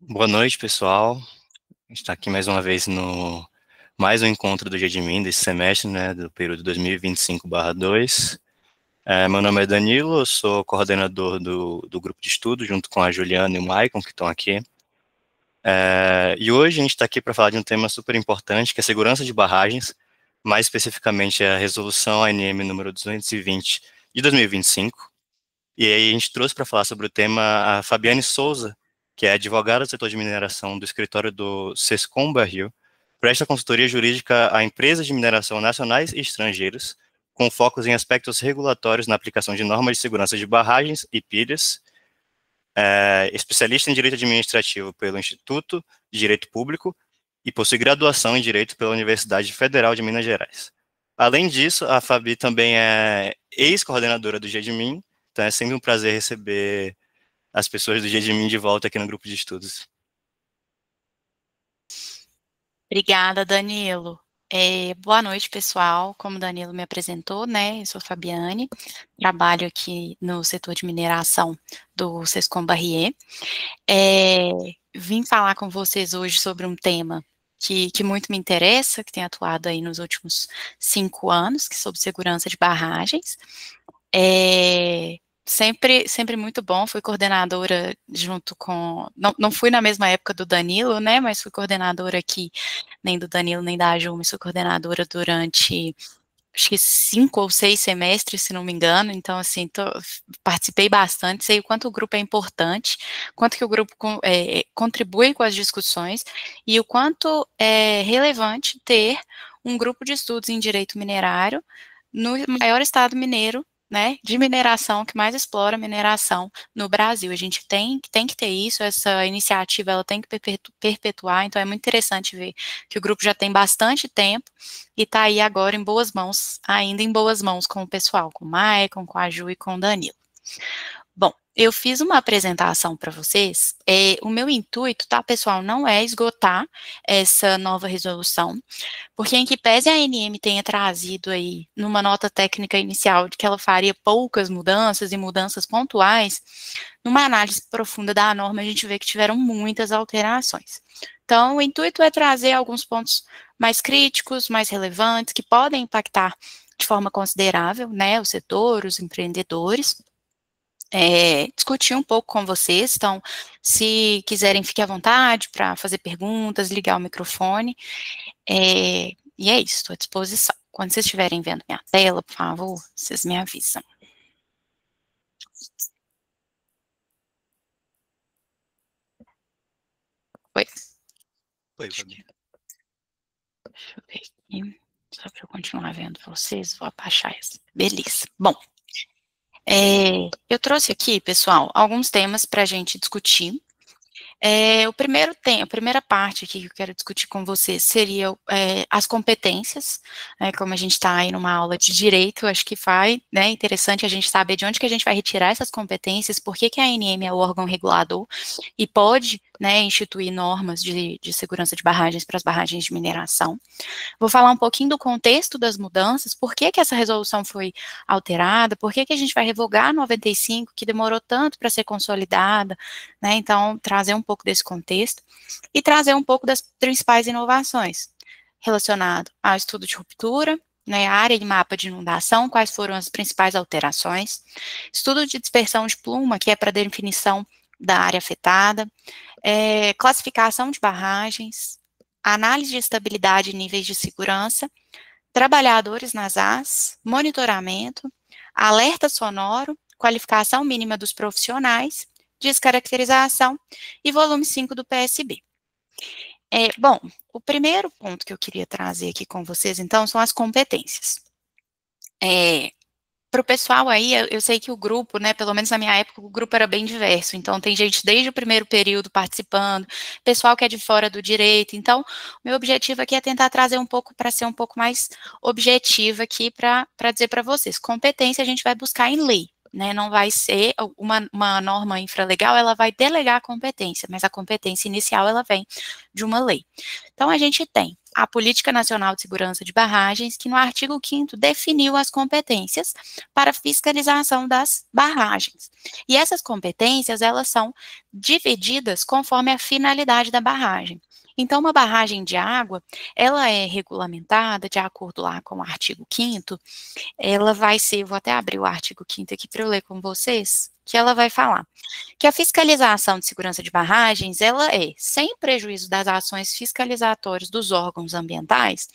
Boa noite, pessoal. A gente está aqui mais uma vez no mais um encontro do GEDMIN desse semestre, né, do período 2025/2. Meu nome é Danilo, eu sou coordenador do grupo de estudo, junto com a Juliana e o Maicon, que estão aqui. E hoje a gente está aqui para falar de um tema super importante, que é a segurança de barragens, mais especificamente a resolução ANM número 220 de 2025. E aí a gente trouxe para falar sobre o tema a Fabiane Souza, que é advogada do setor de mineração do escritório do Sescom Barril, presta consultoria jurídica a empresas de mineração nacionais e estrangeiras, com focos em aspectos regulatórios na aplicação de normas de segurança de barragens e pilhas, especialista em direito administrativo pelo Instituto de Direito Público e possui graduação em Direito pela Universidade Federal de Minas Gerais. Além disso, a Fabi também é ex-coordenadora do GEDMIN, então é sempre um prazer receber as pessoas do GEDMIN de volta aqui no grupo de estudos. Obrigada, Danilo. Boa noite, pessoal. Como o Danilo me apresentou, né, eu sou Fabiane, trabalho aqui no setor de mineração do Sescom Barrier. Vim falar com vocês hoje sobre um tema que muito me interessa, que tem atuado aí nos últimos 5 anos, que é sobre segurança de barragens. Sempre muito bom, fui coordenadora junto com, não fui na mesma época do Danilo, né, mas fui coordenadora aqui, nem do Danilo, nem da Ju, mas fui coordenadora durante, acho que 5 ou 6 semestres, se não me engano, então, assim, participei bastante, sei o quanto o grupo é importante, quanto que o grupo contribui com as discussões, e o quanto é relevante ter um grupo de estudos em direito minerário no maior estado mineiro, né, de mineração, que mais explora mineração no Brasil. A gente tem que ter isso, essa iniciativa ela tem que perpetuar, então é muito interessante ver que o grupo já tem bastante tempo e está aí agora em boas mãos, ainda em boas mãos com o pessoal, com o Maicon, com a Ju e com o Danilo. Bom, eu fiz uma apresentação para vocês, o meu intuito, tá, pessoal, não é esgotar essa nova resolução, porque em que pese a ANM tenha trazido aí, numa nota técnica inicial, de que ela faria poucas mudanças e mudanças pontuais, numa análise profunda da norma, a gente vê que tiveram muitas alterações. Então, o intuito é trazer alguns pontos mais críticos, mais relevantes, que podem impactar de forma considerável, né, o setor, os empreendedores, discutir um pouco com vocês, então, se quiserem, fiquem à vontade para fazer perguntas, ligar o microfone, e é isso, estou à disposição. Quando vocês estiverem vendo minha tela, por favor, vocês me avisam. Oi. Oi, Fabi. Deixa eu ver aqui, só para eu continuar vendo vocês, vou abaixar essa. Beleza. Bom, eu trouxe aqui, pessoal, alguns temas para a gente discutir. O primeiro tema, a primeira parte aqui que eu quero discutir com vocês seria as competências, como a gente está aí numa aula de direito, acho que né, interessante a gente saber de onde que a gente vai retirar essas competências, por que que a ANM é o órgão regulador e pode, né, instituir normas de segurança de barragens para as barragens de mineração. Vou falar um pouquinho do contexto das mudanças, por que que essa resolução foi alterada, por que que a gente vai revogar a 95, que demorou tanto para ser consolidada, né, então trazer um pouco desse contexto, e trazer um pouco das principais inovações, relacionado ao estudo de ruptura, né, área e mapa de inundação, quais foram as principais alterações, estudo de dispersão de pluma, que é para definição da área afetada, classificação de barragens, análise de estabilidade e níveis de segurança, trabalhadores nas AS, monitoramento, alerta sonoro, qualificação mínima dos profissionais, descaracterização e volume 5 do PSB. Bom, o primeiro ponto que eu queria trazer aqui com vocês, então, são as competências. Para o pessoal aí, eu sei que o grupo, né, pelo menos na minha época, o grupo era bem diverso, então tem gente desde o primeiro período participando, pessoal que é de fora do direito, então, meu objetivo aqui é tentar trazer um pouco, para ser um pouco mais objetiva aqui, para dizer para vocês, competência a gente vai buscar em lei, né, não vai ser uma norma infralegal, ela vai delegar a competência, mas a competência inicial, ela vem de uma lei. Então, a gente tem a Política Nacional de Segurança de Barragens, que no artigo 5º definiu as competências para fiscalização das barragens. E essas competências, elas são divididas conforme a finalidade da barragem. Então, uma barragem de água, ela é regulamentada de acordo lá com o artigo 5º, ela vai ser, vou até abrir o artigo 5º aqui para eu ler com vocês, que ela vai falar que a fiscalização de segurança de barragens, ela é, sem prejuízo das ações fiscalizatórias dos órgãos ambientais,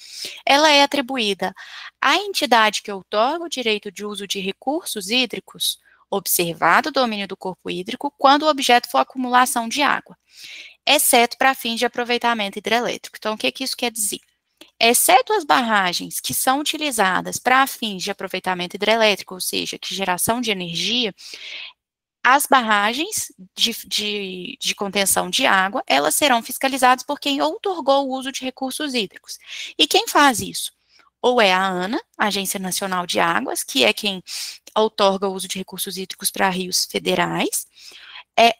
ela é atribuída à entidade que outorga o direito de uso de recursos hídricos, observado o domínio do corpo hídrico, quando o objeto for acumulação de água, exceto para fins de aproveitamento hidrelétrico. Então, o que isso quer dizer? Exceto as barragens que são utilizadas para fins de aproveitamento hidrelétrico, ou seja, que geração de energia, as barragens de contenção de água, elas serão fiscalizadas por quem outorgou o uso de recursos hídricos. E quem faz isso? Ou é a ANA, Agência Nacional de Águas, que é quem outorga o uso de recursos hídricos para rios federais,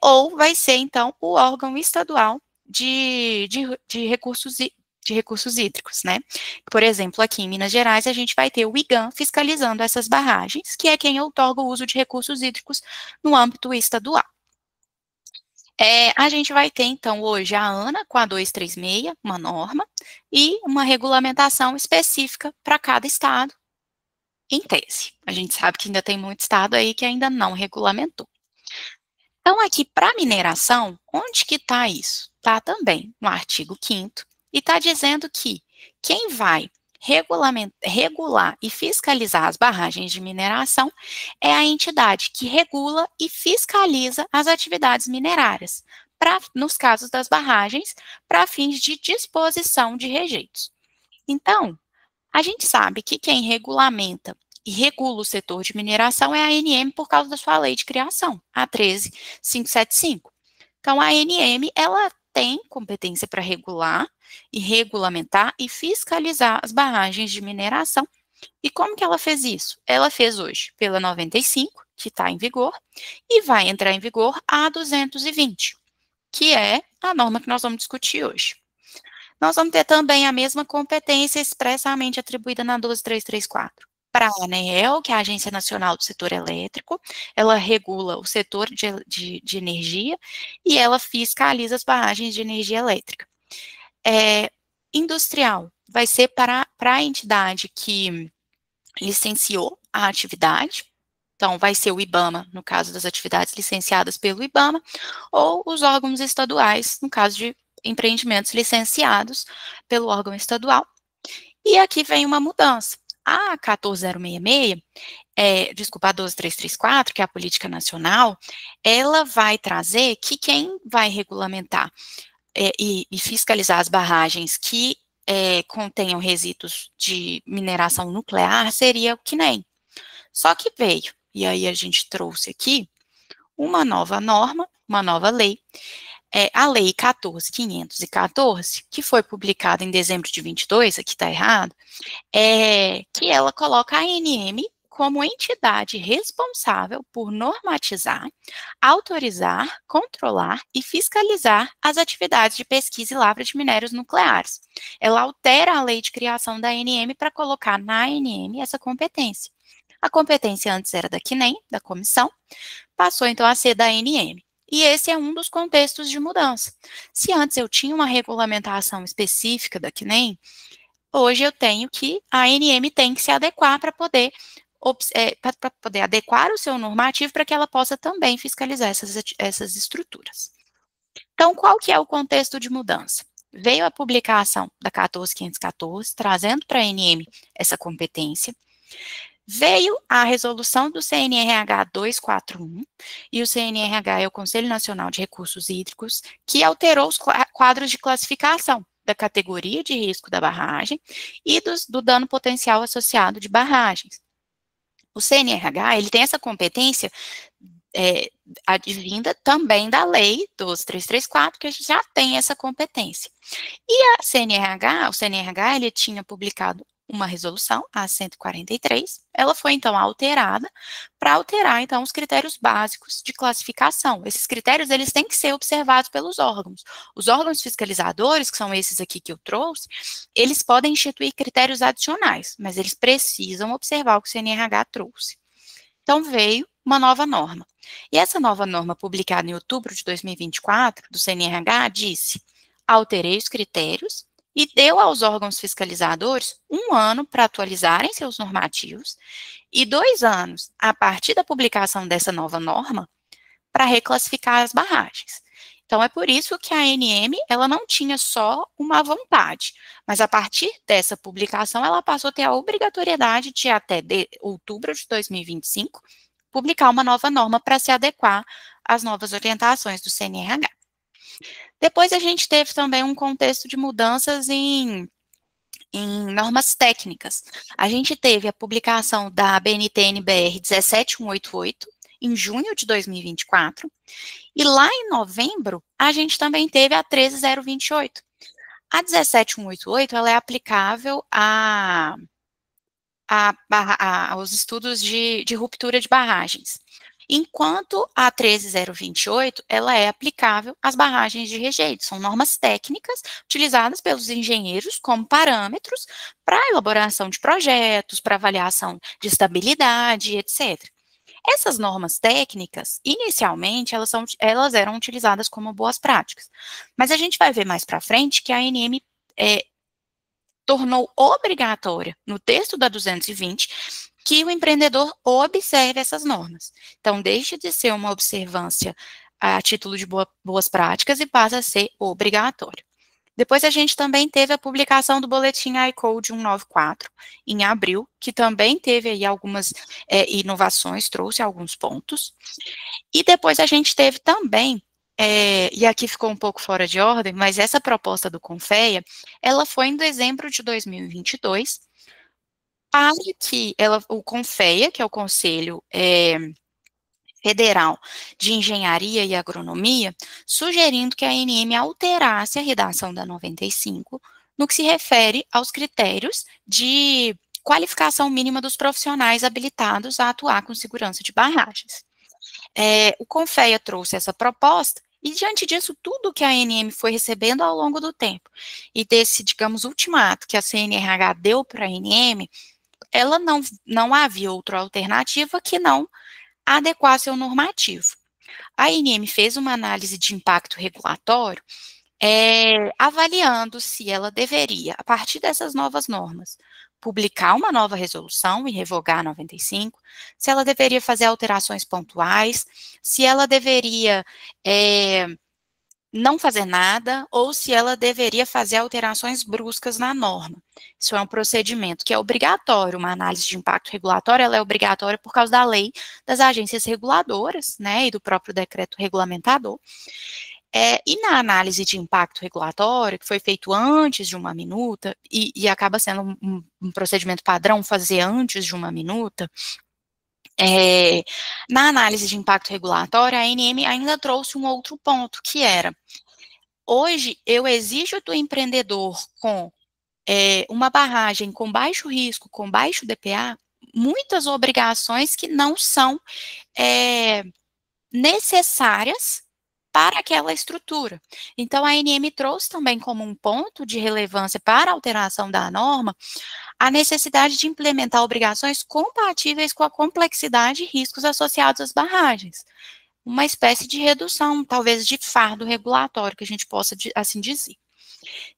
ou vai ser, então, o órgão estadual de recursos hídricos, né? Por exemplo, aqui em Minas Gerais, a gente vai ter o IGAM fiscalizando essas barragens, que é quem outorga o uso de recursos hídricos no âmbito estadual. A gente vai ter, então, hoje a ANA com a 236, uma norma, e uma regulamentação específica para cada estado, em tese. A gente sabe que ainda tem muito estado aí que ainda não regulamentou. Então, aqui, para mineração, onde que está isso? Está também no artigo 5º, e está dizendo que quem vai regular e fiscalizar as barragens de mineração é a entidade que regula e fiscaliza as atividades minerárias, nos casos das barragens, para fins de disposição de rejeitos. Então, a gente sabe que quem regulamenta e regula o setor de mineração é a ANM por causa da sua lei de criação, a 13.575. Então, a ANM, ela tem competência para regular e regulamentar e fiscalizar as barragens de mineração. E como que ela fez isso? Ela fez hoje pela 95, que está em vigor, e vai entrar em vigor a 220, que é a norma que nós vamos discutir hoje. Nós vamos ter também a mesma competência expressamente atribuída na 12334. Para a ANEEL, que é a Agência Nacional do Setor Elétrico, ela regula o setor de energia e ela fiscaliza as barragens de energia elétrica. Industrial, vai ser para a entidade que licenciou a atividade, então vai ser o IBAMA, no caso das atividades licenciadas pelo IBAMA, ou os órgãos estaduais, no caso de empreendimentos licenciados pelo órgão estadual. E aqui vem uma mudança. A 14066, a 12334, que é a política nacional, ela vai trazer que quem vai regulamentar e fiscalizar as barragens que contenham resíduos de mineração nuclear seria o CNEM. Só que veio, e aí a gente trouxe aqui uma nova norma, uma nova lei, a Lei 14.514, que foi publicada em dezembro de 22, aqui está errado, que ela coloca a ANM como entidade responsável por normatizar, autorizar, controlar e fiscalizar as atividades de pesquisa e lavra de minérios nucleares. Ela altera a lei de criação da ANM para colocar na ANM essa competência. A competência antes era da CNEM, da comissão, passou então a ser da ANM. E esse é um dos contextos de mudança. Se antes eu tinha uma regulamentação específica da CNEM, hoje eu tenho que a ANM tem que se adequar para poder adequar o seu normativo para que ela possa também fiscalizar essas estruturas. Então, qual que é o contexto de mudança? Veio a publicação da 14.514, trazendo para a ANM essa competência. Veio a resolução do CNRH 241, e o CNRH é o Conselho Nacional de Recursos Hídricos, que alterou os quadros de classificação da categoria de risco da barragem e do dano potencial associado de barragens. O CNRH, ele tem essa competência advinda também da lei 12.334, que a gente já tem essa competência. E o CNRH, ele tinha publicado uma resolução, a 143, ela foi então alterada para alterar então os critérios básicos de classificação. Esses critérios eles têm que ser observados pelos órgãos. Os órgãos fiscalizadores, que são esses aqui que eu trouxe, eles podem instituir critérios adicionais, mas eles precisam observar o que o CNRH trouxe. Então veio uma nova norma. E essa nova norma publicada em outubro de 2024 do CNRH disse: alterei os critérios e deu aos órgãos fiscalizadores 1 ano para atualizarem seus normativos e 2 anos, a partir da publicação dessa nova norma, para reclassificar as barragens. Então, é por isso que a ANM, ela não tinha só uma vontade, mas a partir dessa publicação, ela passou a ter a obrigatoriedade de, até outubro de 2025, publicar uma nova norma para se adequar às novas orientações do CNRH. Depois a gente teve também um contexto de mudanças em normas técnicas. A gente teve a publicação da BNT-NBR 17188, em junho de 2024, e lá em novembro, a gente também teve a 13028. A 17188, ela é aplicável aos estudos de ruptura de barragens, enquanto a 13028, ela é aplicável às barragens de rejeito. São normas técnicas utilizadas pelos engenheiros como parâmetros para elaboração de projetos, para avaliação de estabilidade, etc. Essas normas técnicas, inicialmente, elas eram utilizadas como boas práticas, mas a gente vai ver mais para frente que a ANM tornou obrigatória, no texto da 220, que o empreendedor observe essas normas. Então, deixa de ser uma observância a título de boas práticas e passa a ser obrigatório. Depois a gente também teve a publicação do boletim iCode 194, em abril, que também teve aí algumas inovações, trouxe alguns pontos. E depois a gente teve também, e aqui ficou um pouco fora de ordem, mas essa proposta do CONFEA, ela foi em dezembro de 2022, para que o CONFEA, que é o Conselho Federal de Engenharia e Agronomia, sugerindo que a ANM alterasse a redação da 95 no que se refere aos critérios de qualificação mínima dos profissionais habilitados a atuar com segurança de barragens. O CONFEA trouxe essa proposta e, diante disso, tudo que a ANM foi recebendo ao longo do tempo e desse, digamos, ultimato que a CNRH deu para a ANM, ela não havia outra alternativa que não adequar seu normativo. A ANM fez uma análise de impacto regulatório, avaliando se ela deveria, a partir dessas novas normas, publicar uma nova resolução e revogar a 95, se ela deveria fazer alterações pontuais, se ela deveria não fazer nada, ou se ela deveria fazer alterações bruscas na norma. Isso é um procedimento que é obrigatório, uma análise de impacto regulatório, ela é obrigatória por causa da lei das agências reguladoras, né, e do próprio decreto regulamentador. E na análise de impacto regulatório, que foi feito antes de uma minuta, e acaba sendo um procedimento padrão fazer antes de uma minuta, na análise de impacto regulatório, a ANM ainda trouxe um outro ponto, que era, hoje eu exijo do empreendedor com uma barragem com baixo risco, com baixo DPA, muitas obrigações que não são necessárias para aquela estrutura. Então, a ANM trouxe também como um ponto de relevância para a alteração da norma a necessidade de implementar obrigações compatíveis com a complexidade e riscos associados às barragens. Uma espécie de redução, talvez, de fardo regulatório, que a gente possa assim dizer.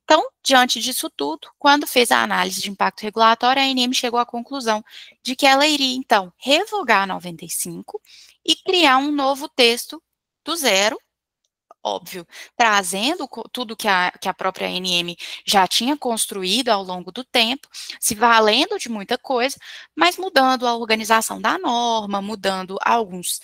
Então, diante disso tudo, quando fez a análise de impacto regulatório, a ANM chegou à conclusão de que ela iria, então, revogar a 95 e criar um novo texto do zero, óbvio, trazendo tudo que a própria ANM já tinha construído ao longo do tempo, se valendo de muita coisa, mas mudando a organização da norma, mudando algumas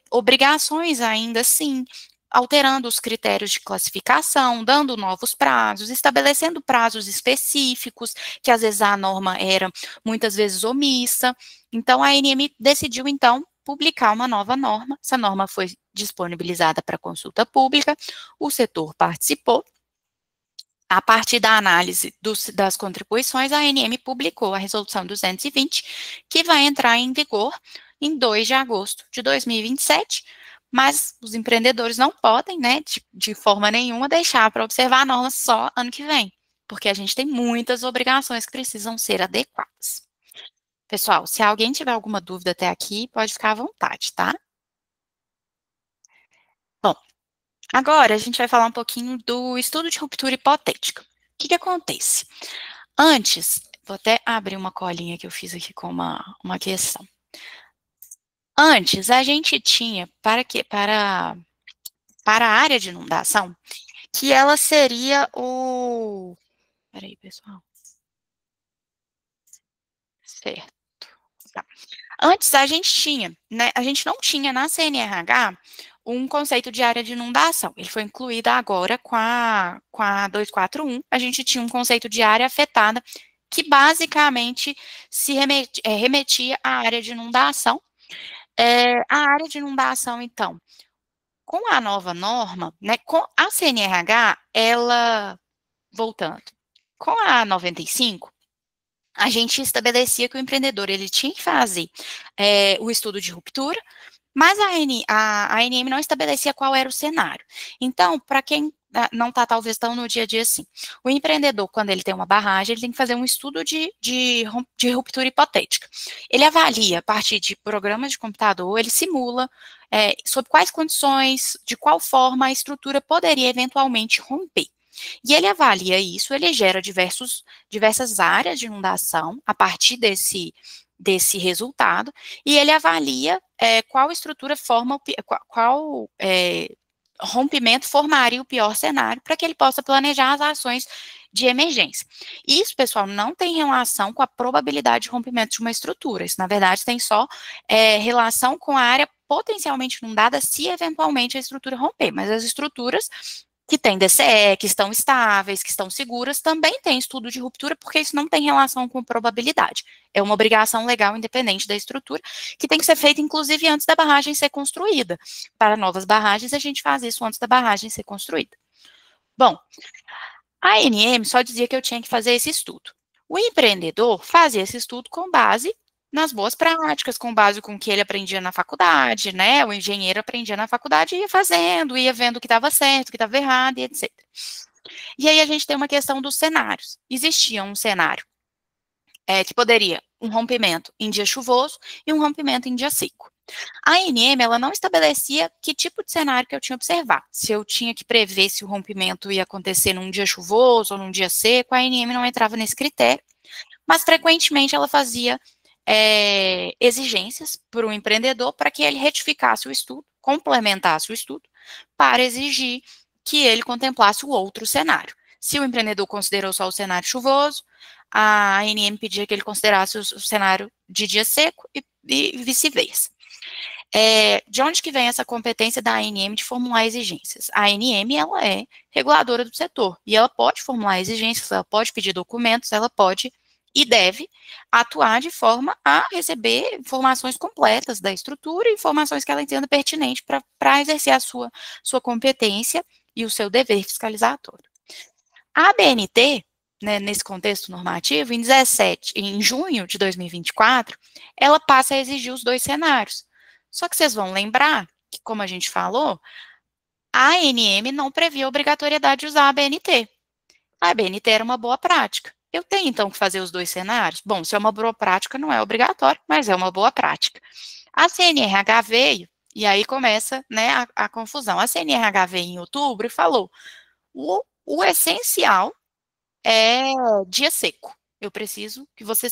obrigações ainda assim, alterando os critérios de classificação, dando novos prazos, estabelecendo prazos específicos, que às vezes a norma era muitas vezes omissa. Então, a ANM decidiu, então, publicar uma nova norma. Essa norma foi disponibilizada para consulta pública, o setor participou, A partir da análise das contribuições, a ANM publicou a Resolução 220, que vai entrar em vigor em 2 de agosto de 2027, mas os empreendedores não podem, né, de forma nenhuma, deixar para observar a norma só ano que vem, porque a gente tem muitas obrigações que precisam ser adequadas. Pessoal, se alguém tiver alguma dúvida até aqui, pode ficar à vontade, tá? Bom, agora a gente vai falar um pouquinho do estudo de ruptura hipotética. O que que acontece? Antes, vou até abrir uma colinha que eu fiz aqui com uma questão. Antes, a gente tinha, para a área de inundação, que ela seria o... Peraí, pessoal. Certo. Tá. Antes, a gente tinha, né, a gente não tinha na CNRH um conceito de área de inundação. Ele foi incluído agora com a 241. A gente tinha um conceito de área afetada que basicamente se remetia à área de inundação. A área de inundação, então, com a nova norma, né, com a CNRH, ela, voltando, com a 95, a gente estabelecia que o empreendedor ele tinha que fazer o estudo de ruptura, mas a ANM não estabelecia qual era o cenário. Então, para quem não está talvez tão no dia a dia assim, o empreendedor, quando ele tem uma barragem, ele tem que fazer um estudo de ruptura hipotética. Ele avalia a partir de programas de computador, ele simula sob quais condições, de qual forma a estrutura poderia eventualmente romper. E ele avalia isso, ele gera diversas áreas de inundação a partir desse resultado, e ele avalia qual estrutura qual rompimento formaria o pior cenário para que ele possa planejar as ações de emergência. Isso, pessoal, não tem relação com a probabilidade de rompimento de uma estrutura. Isso, na verdade, tem só relação com a área potencialmente inundada se eventualmente a estrutura romper. Mas as estruturas que têm DCE, que estão estáveis, que estão seguras, também têm estudo de ruptura, porque isso não tem relação com probabilidade. É uma obrigação legal independente da estrutura, que tem que ser feita, inclusive, antes da barragem ser construída. Para novas barragens, a gente faz isso antes da barragem ser construída. Bom, a ANM só dizia que eu tinha que fazer esse estudo. O empreendedor fazia esse estudo com base nas boas práticas, com base com o que ele aprendia na faculdade, né? O engenheiro aprendia na faculdade e ia fazendo, ia vendo o que estava certo, o que estava errado, e etc. E aí a gente tem uma questão dos cenários. Existia um cenário que poderia um rompimento em dia chuvoso e um rompimento em dia seco. A ANM, ela não estabelecia que tipo de cenário que eu tinha que observar. Se eu tinha que prever se o rompimento ia acontecer num dia chuvoso ou num dia seco, a ANM não entrava nesse critério, mas frequentemente ela fazia exigências para o empreendedor para que ele retificasse o estudo, complementasse o estudo, para exigir que ele contemplasse o outro cenário. Se o empreendedor considerou só o cenário chuvoso, a ANM pedia que ele considerasse o cenário de dia seco e vice-versa. De onde que vem essa competência da ANM de formular exigências? A ANM, ela é reguladora do setor, e ela pode formular exigências, ela pode pedir documentos, ela pode e deve atuar de forma a receber informações completas da estrutura e informações que ela entenda pertinente para exercer a sua competência e o seu dever fiscalizatório. A ABNT, né, nesse contexto normativo, em junho de 2024, ela passa a exigir os dois cenários. Só que vocês vão lembrar que, como a gente falou, a ANM não previa a obrigatoriedade de usar a ABNT. A ABNT era uma boa prática. Eu tenho, então, que fazer os dois cenários? Bom, se é uma boa prática, não é obrigatório, mas é uma boa prática. A CNRH veio, e aí começa, né, a confusão. A CNRH veio em outubro e falou, o essencial é dia seco. Eu preciso que você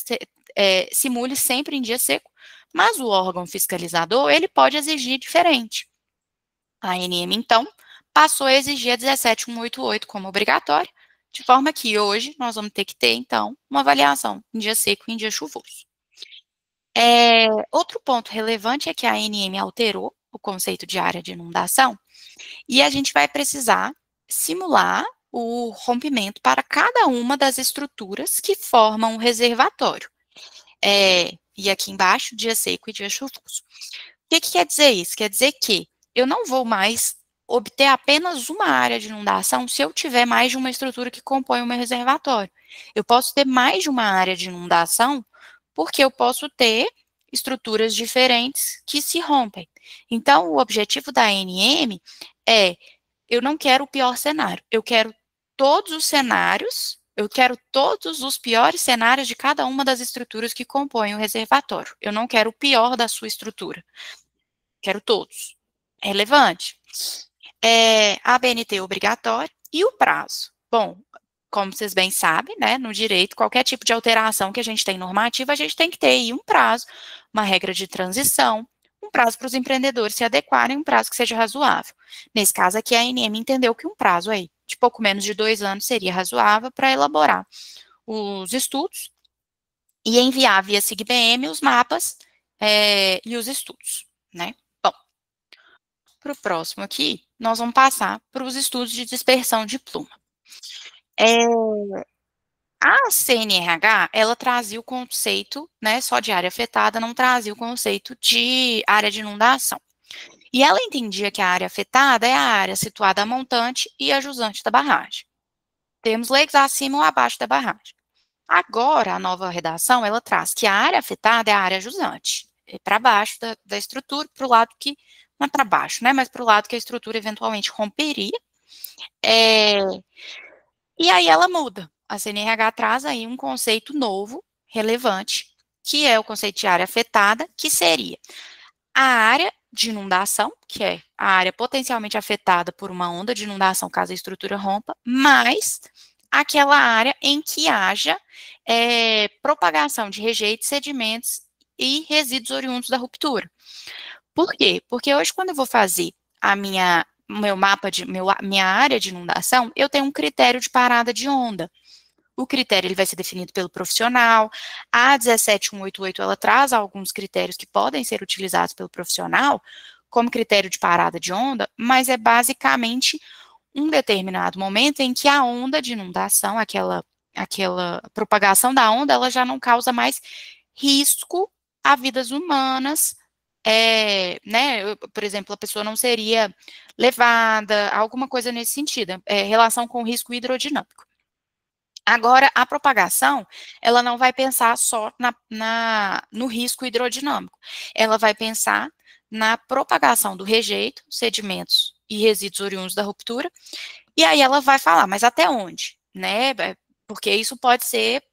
simule sempre em dia seco, mas o órgão fiscalizador, ele pode exigir diferente. A ANM, então, passou a exigir a 17188 como obrigatória, de forma que hoje nós vamos ter que ter, então, uma avaliação em dia seco e em dia chuvoso. Outro ponto relevante é que a ANM alterou o conceito de área de inundação e a gente vai precisar simular o rompimento para cada uma das estruturas que formam o reservatório. E aqui embaixo, dia seco e dia chuvoso. O que quer dizer isso? Quer dizer que eu não vou mais obter apenas uma área de inundação se eu tiver mais de uma estrutura que compõe o meu reservatório. Eu posso ter mais de uma área de inundação porque eu posso ter estruturas diferentes que se rompem. Então, o objetivo da ANM é, eu não quero o pior cenário, eu quero todos os cenários, eu quero todos os piores cenários de cada uma das estruturas que compõem o reservatório. Eu não quero o pior da sua estrutura, quero todos. É relevante. A ABNT é obrigatória e o prazo. Bom, como vocês bem sabem, né, no direito, qualquer tipo de alteração que a gente tem normativa, a gente tem que ter aí um prazo, uma regra de transição, um prazo para os empreendedores se adequarem, um prazo que seja razoável. Nesse caso aqui, a ANM entendeu que um prazo aí de pouco menos de 2 anos seria razoável para elaborar os estudos e enviar via SIGBM os mapas e os estudos, né? Bom, para o próximo aqui, nós vamos passar para os estudos de dispersão de pluma. A CNRH, ela trazia o conceito, né, só de área afetada, não trazia o conceito de área de inundação. E ela entendia que a área afetada é a área situada a montante e a jusante da barragem. Termos leigos acima ou abaixo da barragem. Agora, a nova redação, ela traz que a área afetada é a área jusante, é para baixo da estrutura, para o lado que, não é para baixo, né, mas para o lado que a estrutura eventualmente romperia. E aí ela muda. A CNRH traz aí um conceito novo, relevante, que é o conceito de área afetada, que seria a área de inundação, que é a área potencialmente afetada por uma onda de inundação caso a estrutura rompa, mais aquela área em que haja propagação de rejeitos, sedimentos e resíduos oriundos da ruptura. Por quê? Porque hoje, quando eu vou fazer meu mapa minha área de inundação, eu tenho um critério de parada de onda. O critério ele vai ser definido pelo profissional. A 17188 ela traz alguns critérios que podem ser utilizados pelo profissional como critério de parada de onda, mas é basicamente um determinado momento em que a onda de inundação, aquela propagação da onda, ela já não causa mais risco a vidas humanas, né, por exemplo, a pessoa não seria levada, alguma coisa nesse sentido, relação com o risco hidrodinâmico. Agora, a propagação, ela não vai pensar só no risco hidrodinâmico, ela vai pensar na propagação do rejeito, sedimentos e resíduos oriundos da ruptura, e aí ela vai falar, mas até onde, né, porque isso pode ser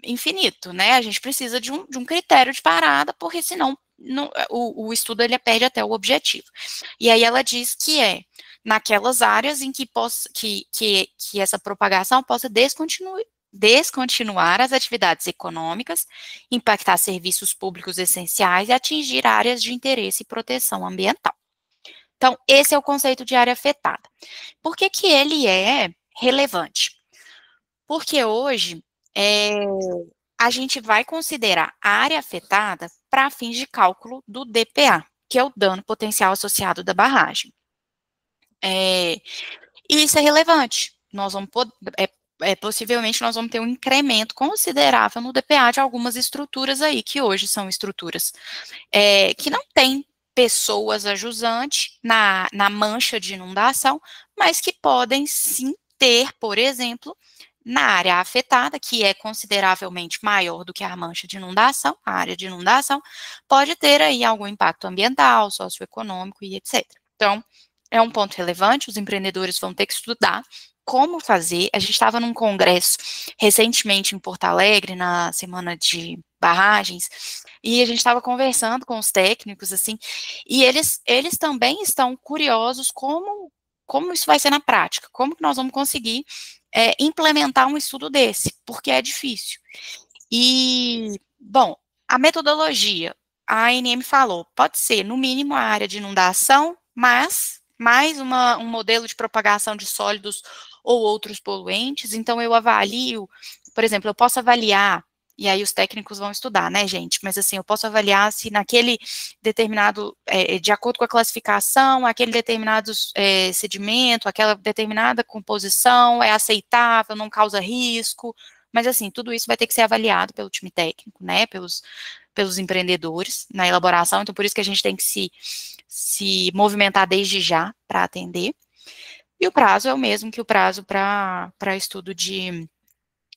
infinito, né, a gente precisa de um critério de parada, porque senão o estudo ele perde até o objetivo. E aí ela diz que naquelas áreas em que essa propagação possa descontinuar as atividades econômicas, impactar serviços públicos essenciais e atingir áreas de interesse e proteção ambiental. Então, esse é o conceito de área afetada. Por que que ele é relevante? Porque hoje a gente vai considerar a área afetada para fins de cálculo do DPA, que é o dano potencial associado da barragem. E isso é relevante. Nós vamos possivelmente nós vamos ter um incremento considerável no DPA de algumas estruturas aí, que hoje são estruturas que não têm pessoas a jusante na mancha de inundação, mas que podem sim ter, por exemplo, na área afetada, que é consideravelmente maior do que a mancha de inundação, a área de inundação, pode ter aí algum impacto ambiental, socioeconômico e etc. Então, é um ponto relevante, os empreendedores vão ter que estudar como fazer. A gente estava num congresso recentemente em Porto Alegre, na semana de barragens, e a gente estava conversando com os técnicos, assim, e eles também estão curiosos como isso vai ser na prática, como que nós vamos conseguir implementar um estudo desse, porque é difícil. E, bom, a metodologia, a ANM falou, pode ser, no mínimo, a área de inundação, mas mais um modelo de propagação de sólidos ou outros poluentes, então eu avalio, por exemplo, eu posso avaliar, e aí os técnicos vão estudar, né, gente, mas assim, eu posso avaliar se naquele determinado, de acordo com a classificação, aquele determinado sedimento, aquela determinada composição é aceitável, não causa risco, mas assim, tudo isso vai ter que ser avaliado pelo time técnico, né, pelos empreendedores na elaboração, então por isso que a gente tem que se movimentar desde já para atender. E o prazo é o mesmo que o prazo para estudo de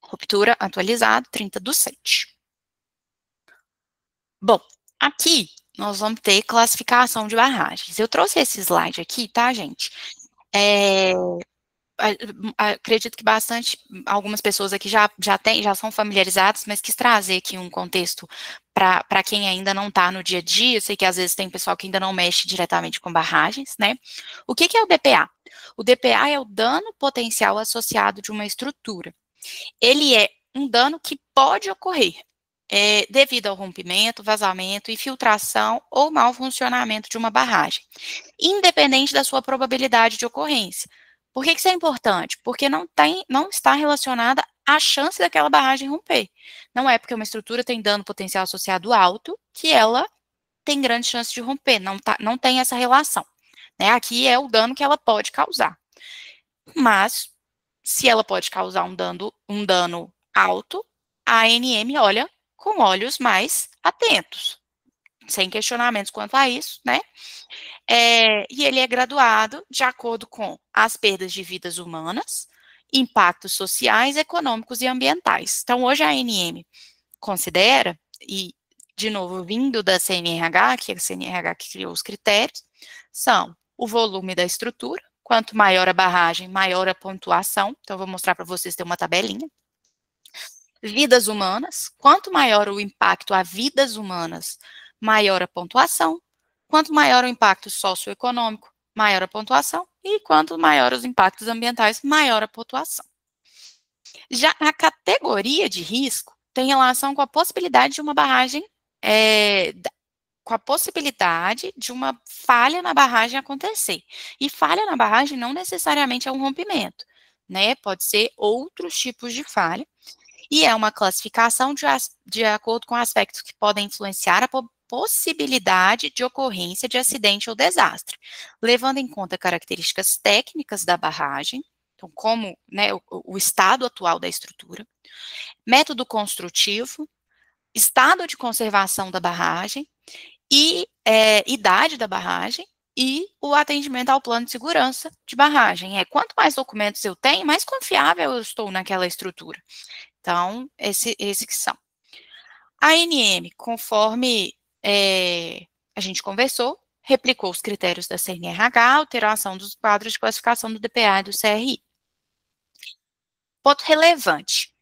ruptura atualizado, 30/7. Bom, aqui nós vamos ter classificação de barragens. Eu trouxe esse slide aqui, tá, gente? Acredito que algumas pessoas aqui já são familiarizadas, mas quis trazer aqui um contexto para quem ainda não está no dia a dia. Eu sei que às vezes tem pessoal que ainda não mexe diretamente com barragens, né? O que é o DPA? O DPA é o dano potencial associado de uma estrutura. Ele é um dano que pode ocorrer devido ao rompimento, vazamento, infiltração ou mau funcionamento de uma barragem, independente da sua probabilidade de ocorrência. Por que isso é importante? Porque não está relacionada à chance daquela barragem romper. Não é porque uma estrutura tem dano potencial associado alto que ela tem grande chance de romper, não tem essa relação. Né? Aqui é o dano que ela pode causar. Mas, se ela pode causar um dano alto, a ANM olha com olhos mais atentos, sem questionamentos quanto a isso, né? E ele é graduado de acordo com as perdas de vidas humanas, impactos sociais, econômicos e ambientais. Então, hoje a ANM considera, e de novo, vindo da CNRH, que é a CNRH que criou os critérios, são o volume da estrutura, quanto maior a barragem, maior a pontuação. Então, eu vou mostrar para vocês, tem uma tabelinha. Vidas humanas, quanto maior o impacto a vidas humanas, maior a pontuação. Quanto maior o impacto socioeconômico, maior a pontuação. E quanto maior os impactos ambientais, maior a pontuação. Já a categoria de risco tem relação com a possibilidade de uma barragem, com a possibilidade de uma falha na barragem acontecer. E falha na barragem não necessariamente é um rompimento, né? Pode ser outros tipos de falha. E é uma classificação de acordo com aspectos que podem influenciar a possibilidade de ocorrência de acidente ou desastre, levando em conta características técnicas da barragem, então como, né, o estado atual da estrutura, método construtivo, estado de conservação da barragem e idade da barragem e o atendimento ao plano de segurança de barragem. Quanto mais documentos eu tenho, mais confiável eu estou naquela estrutura. Então, esse que são. A ANM, conforme a gente conversou, replicou os critérios da CNRH, alteração dos quadros de classificação do DPA e do CRI. Ponto relevante.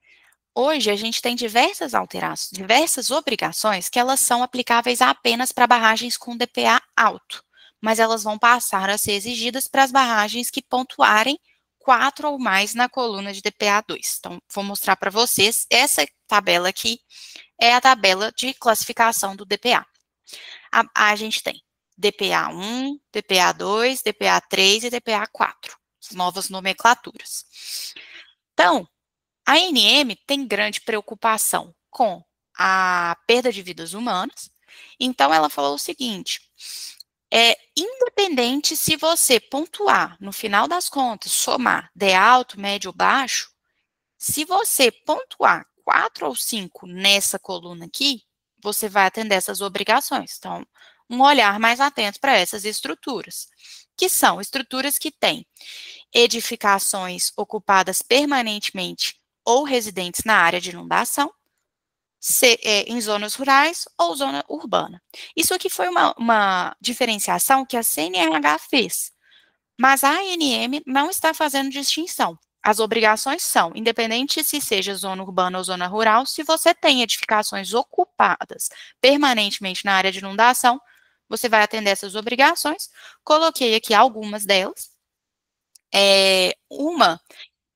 Hoje, a gente tem diversas alterações, diversas obrigações que elas são aplicáveis apenas para barragens com DPA alto, mas elas vão passar a ser exigidas para as barragens que pontuarem 4 ou mais na coluna de DPA 2. Então, vou mostrar para vocês, essa tabela aqui é a tabela de classificação do DPA. A gente tem DPA 1, DPA 2, DPA 3 e DPA 4, as novas nomenclaturas. Então, a ANM tem grande preocupação com a perda de vidas humanas, então ela falou o seguinte, independente se você pontuar, no final das contas, somar de alto, médio ou baixo, se você pontuar 4 ou 5 nessa coluna aqui, você vai atender essas obrigações. Então, um olhar mais atento para essas estruturas, que são estruturas que têm edificações ocupadas permanentemente ou residentes na área de inundação, em zonas rurais ou zona urbana. Isso aqui foi uma diferenciação que a CNRH fez, mas a ANM não está fazendo distinção. As obrigações são, independente se seja zona urbana ou zona rural, se você tem edificações ocupadas permanentemente na área de inundação, você vai atender essas obrigações. Coloquei aqui algumas delas.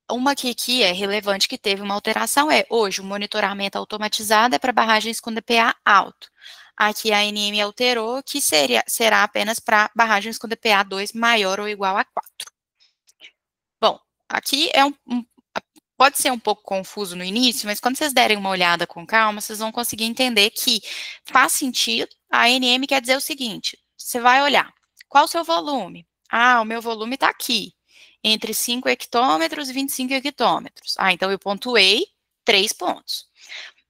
Uma que é relevante, que teve uma alteração, hoje o monitoramento automatizado é para barragens com DPA alto. Aqui a ANM alterou que será apenas para barragens com DPA 2 maior ou igual a 4. Bom, aqui pode ser um pouco confuso no início, mas quando vocês derem uma olhada com calma, vocês vão conseguir entender que faz sentido. A ANM quer dizer o seguinte, você vai olhar, qual o seu volume? O meu volume está aqui, entre 5 hectômetros e 25 hectômetros. Então eu pontuei 3 pontos.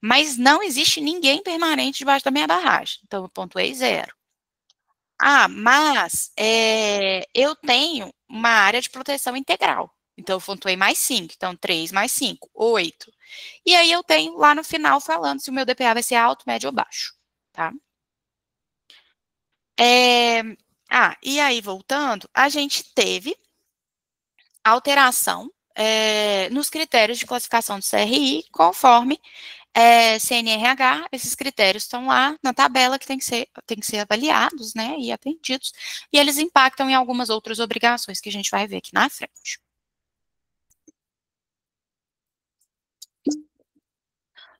Mas não existe ninguém permanente debaixo da minha barragem. Então, eu pontuei 0. Mas eu tenho uma área de proteção integral. Então, eu pontuei mais 5. Então, 3 mais 5, 8. E aí, eu tenho lá no final falando se o meu DPA vai ser alto, médio ou baixo. Tá? E aí, voltando, a gente teve alteração nos critérios de classificação do CRI, conforme CNRH, esses critérios estão lá na tabela que tem que ser avaliados, né, e atendidos, e eles impactam em algumas outras obrigações que a gente vai ver aqui na frente.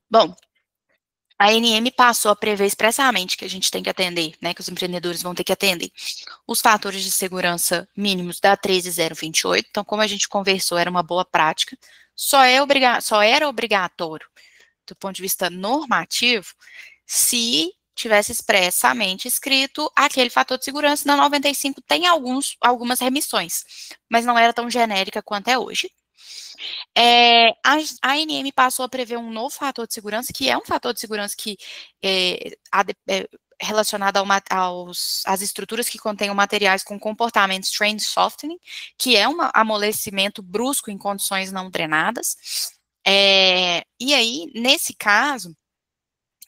Bom, a ANM passou a prever expressamente que a gente tem que atender, né, que os empreendedores vão ter que atender os fatores de segurança mínimos da 13028, então, como a gente conversou, era uma boa prática, só era obrigatório, do ponto de vista normativo, se tivesse expressamente escrito aquele fator de segurança. Na 95 tem algumas remissões, mas não era tão genérica quanto é hoje. A ANM passou a prever um novo fator de segurança, que é um fator de segurança que relacionado às estruturas que contenham materiais com comportamento strain softening, que é um amolecimento brusco em condições não drenadas. E aí, nesse caso,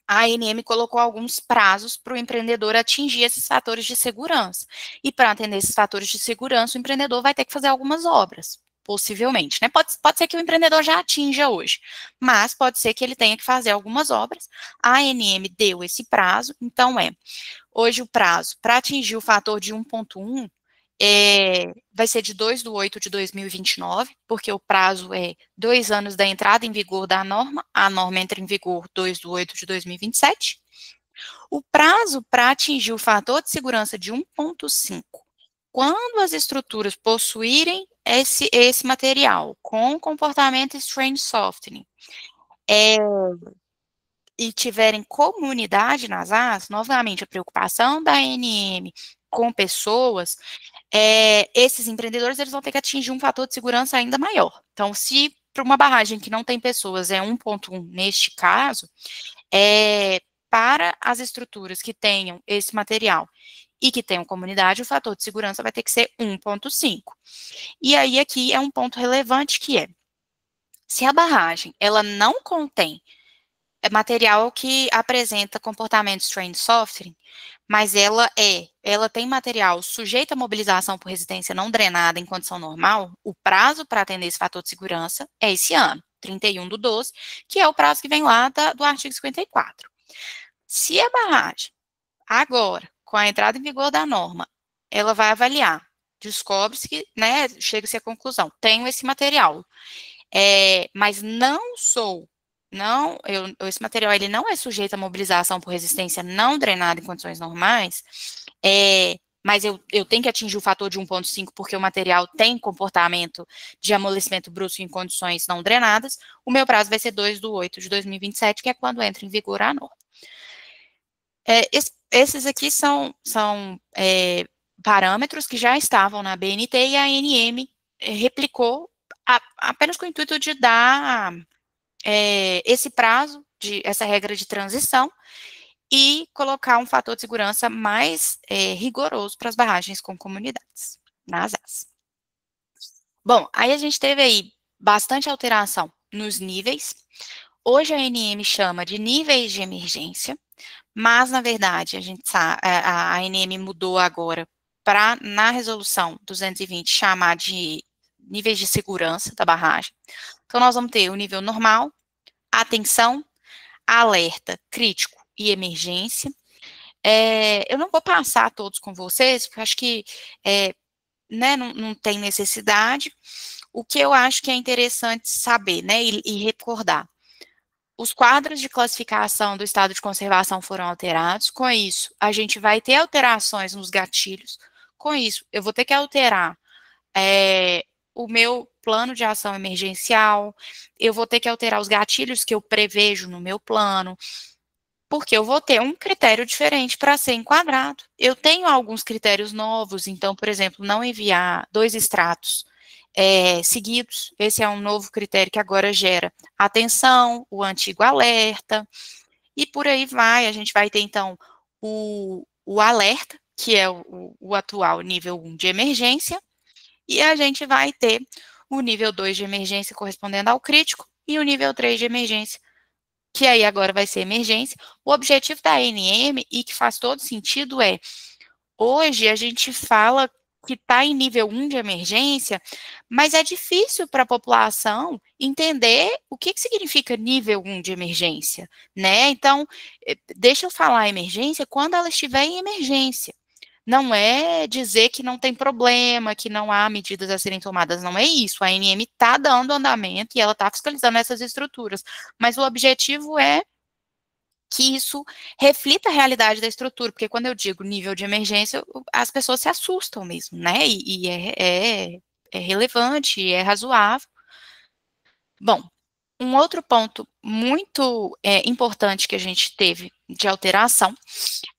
a ANM colocou alguns prazos para o empreendedor atingir esses fatores de segurança. E para atender esses fatores de segurança, o empreendedor vai ter que fazer algumas obras, possivelmente, né? Pode ser que o empreendedor já atinja hoje, mas pode ser que ele tenha que fazer algumas obras. A ANM deu esse prazo, então hoje o prazo para atingir o fator de 1,1 vai ser de 2/8/2029, porque o prazo é 2 anos da entrada em vigor da norma, a norma entra em vigor 2/8/2027. O prazo para atingir o fator de segurança de 1,5, quando as estruturas possuírem esse material com comportamento strain softening, e tiverem comunidade nas AS, novamente, a preocupação da ANM com pessoas, esses empreendedores eles vão ter que atingir um fator de segurança ainda maior. Então, se para uma barragem que não tem pessoas é 1,1 neste caso, para as estruturas que tenham esse material e que tenham comunidade, o fator de segurança vai ter que ser 1,5. E aí aqui é um ponto relevante que se a barragem ela não contém material que apresenta comportamento strain softening, mas ela tem material sujeito à mobilização por resistência não drenada em condição normal, o prazo para atender esse fator de segurança é esse ano, 31/12, que é o prazo que vem lá do artigo 54. Se a barragem, agora, com a entrada em vigor da norma, ela vai avaliar, descobre-se que, né, chega-se à conclusão, tenho esse material, mas esse material ele não é sujeito à mobilização por resistência não drenada em condições normais, mas eu tenho que atingir o fator de 1,5 porque o material tem comportamento de amolecimento brusco em condições não drenadas, o meu prazo vai ser 2/8/2027, que é quando entra em vigor a norma. Esses aqui são parâmetros que já estavam na BNT e a ANM replicou apenas com o intuito de dar esse prazo, essa regra de transição, e colocar um fator de segurança mais rigoroso para as barragens com comunidades, nas AS. Bom, aí a gente teve aí bastante alteração nos níveis. Hoje a ANM chama de níveis de emergência, mas, na verdade, a ANM mudou agora para, na resolução 220, chamar de níveis de segurança da barragem. Então, nós vamos ter o nível normal, atenção, alerta, crítico e emergência. Eu não vou passar todos com vocês, porque acho que né, não tem necessidade. O que eu acho que é interessante saber, né, e recordar. Os quadros de classificação do estado de conservação foram alterados. Com isso, a gente vai ter alterações nos gatilhos. Com isso, eu vou ter que alterar o meu plano de ação emergencial, eu vou ter que alterar os gatilhos que eu prevejo no meu plano, porque eu vou ter um critério diferente para ser enquadrado. Eu tenho alguns critérios novos, então, por exemplo, não enviar 2 extratos seguidos. Esse é um novo critério que agora gera atenção, o antigo alerta, e por aí vai. A gente vai ter, então, o alerta, que é o atual nível 1 de emergência, e a gente vai ter o nível 2 de emergência correspondendo ao crítico, e o nível 3 de emergência, que aí agora vai ser emergência. O objetivo da ANM, e que faz todo sentido, hoje a gente fala que está em nível 1 de emergência, mas é difícil para a população entender o que significa nível 1 de emergência, né? Então, deixa eu falar emergência quando ela estiver em emergência. Não é dizer que não tem problema, que não há medidas a serem tomadas, não é isso. A ANM está dando andamento e ela está fiscalizando essas estruturas, mas o objetivo é que isso reflita a realidade da estrutura, porque quando eu digo nível de emergência, as pessoas se assustam mesmo, né? E é relevante, é razoável. Bom, um outro ponto muito importante que a gente teve de alteração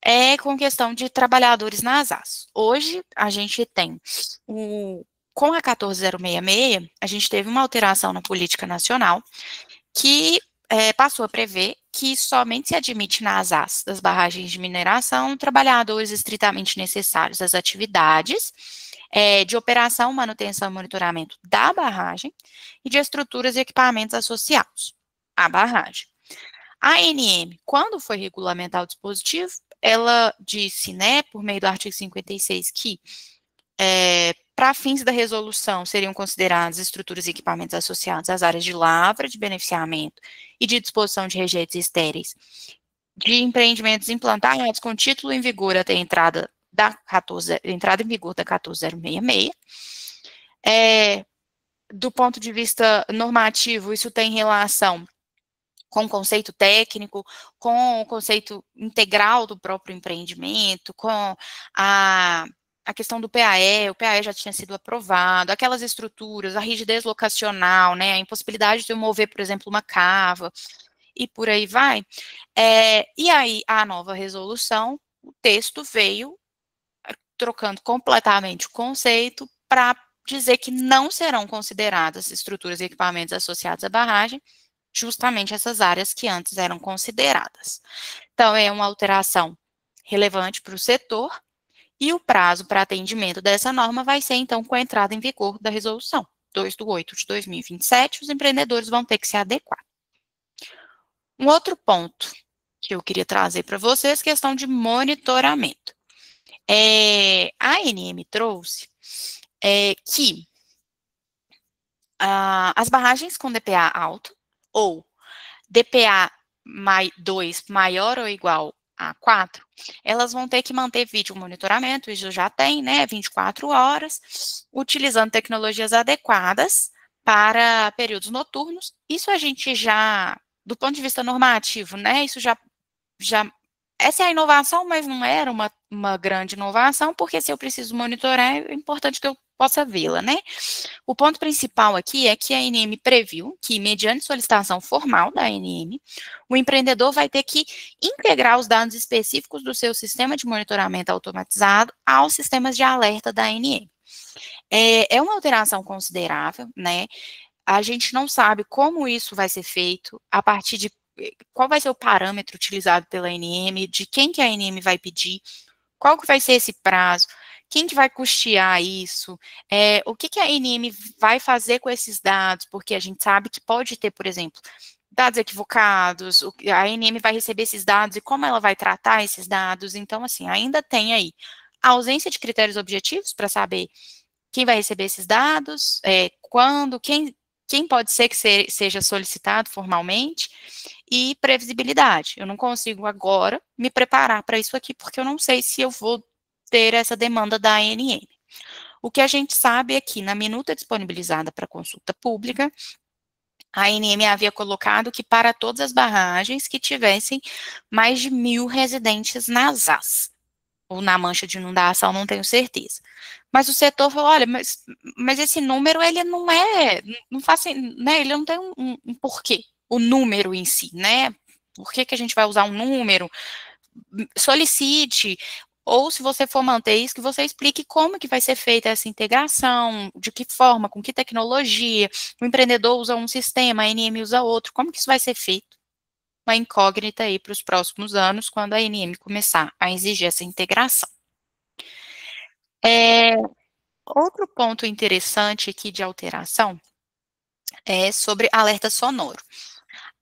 é com questão de trabalhadores nas AS. Hoje, a gente tem com a 14066, a gente teve uma alteração na política nacional que passou a prever que somente se admite nas AS das barragens de mineração trabalhadores estritamente necessários às atividades de operação, manutenção e monitoramento da barragem e de estruturas e equipamentos associados à barragem. A ANM, quando foi regulamentar o dispositivo, ela disse, né, por meio do artigo 56, que para fins da resolução seriam consideradas estruturas e equipamentos associados às áreas de lavra, de beneficiamento e de disposição de rejeitos estéreis de empreendimentos implantados com título em vigor até a entrada em vigor da 14066. Do ponto de vista normativo, isso tem relação com o conceito técnico, com o conceito integral do próprio empreendimento, com a questão do PAE, o PAE já tinha sido aprovado, aquelas estruturas, a rigidez locacional, né, a impossibilidade de eu mover, por exemplo, uma cava, e por aí vai. E aí, a nova resolução, o texto veio trocando completamente o conceito para dizer que não serão consideradas estruturas e equipamentos associados à barragem, justamente essas áreas que antes eram consideradas. Então, é uma alteração relevante para o setor, e o prazo para atendimento dessa norma vai ser, então, com a entrada em vigor da resolução 2/8 de 2027, os empreendedores vão ter que se adequar. Um outro ponto que eu queria trazer para vocês, questão de monitoramento. A ANM trouxe que as barragens com DPA alto, ou DPA 2 maior ou igual a 4, elas vão ter que manter vídeo monitoramento, isso já tem, né, 24 horas, utilizando tecnologias adequadas para períodos noturnos. Isso a gente já, do ponto de vista normativo, né, isso já essa é a inovação, mas não era uma grande inovação, porque se eu preciso monitorar, é importante que eu possa vê-la, né? O ponto principal aqui é que a ANM previu que, mediante solicitação formal da ANM, o empreendedor vai ter que integrar os dados específicos do seu sistema de monitoramento automatizado aos sistemas de alerta da ANM. É uma alteração considerável, né? A gente não sabe como isso vai ser feito, a partir de qual vai ser o parâmetro utilizado pela ANM, de quem que a ANM vai pedir, qual que vai ser esse prazo, quem que vai custear isso, o que a ANM vai fazer com esses dados, porque a gente sabe que pode ter, por exemplo, dados equivocados, a ANM vai receber esses dados e como ela vai tratar esses dados. Então, assim, ainda tem aí a ausência de critérios objetivos para saber quem vai receber esses dados, quando, quem pode ser que seja solicitado formalmente, e previsibilidade. Eu não consigo agora me preparar para isso aqui, porque eu não sei se eu vou ter essa demanda da ANM. O que a gente sabe é que, na minuta disponibilizada para consulta pública, a ANM havia colocado que para todas as barragens que tivessem mais de 1.000 residentes nas AS, ou na mancha de inundação, não tenho certeza. Mas o setor falou, olha, mas esse número, ele não faz, né, ele não tem um porquê, o número em si, né? Por que a gente vai usar um número? Solicite ou se você for manter isso, que você explique como que vai ser feita essa integração, de que forma, com que tecnologia, o empreendedor usa um sistema, a ANM usa outro, como que isso vai ser feito? Uma incógnita aí para os próximos anos, quando a ANM começar a exigir essa integração. Outro ponto interessante aqui de alteração é sobre alerta sonoro.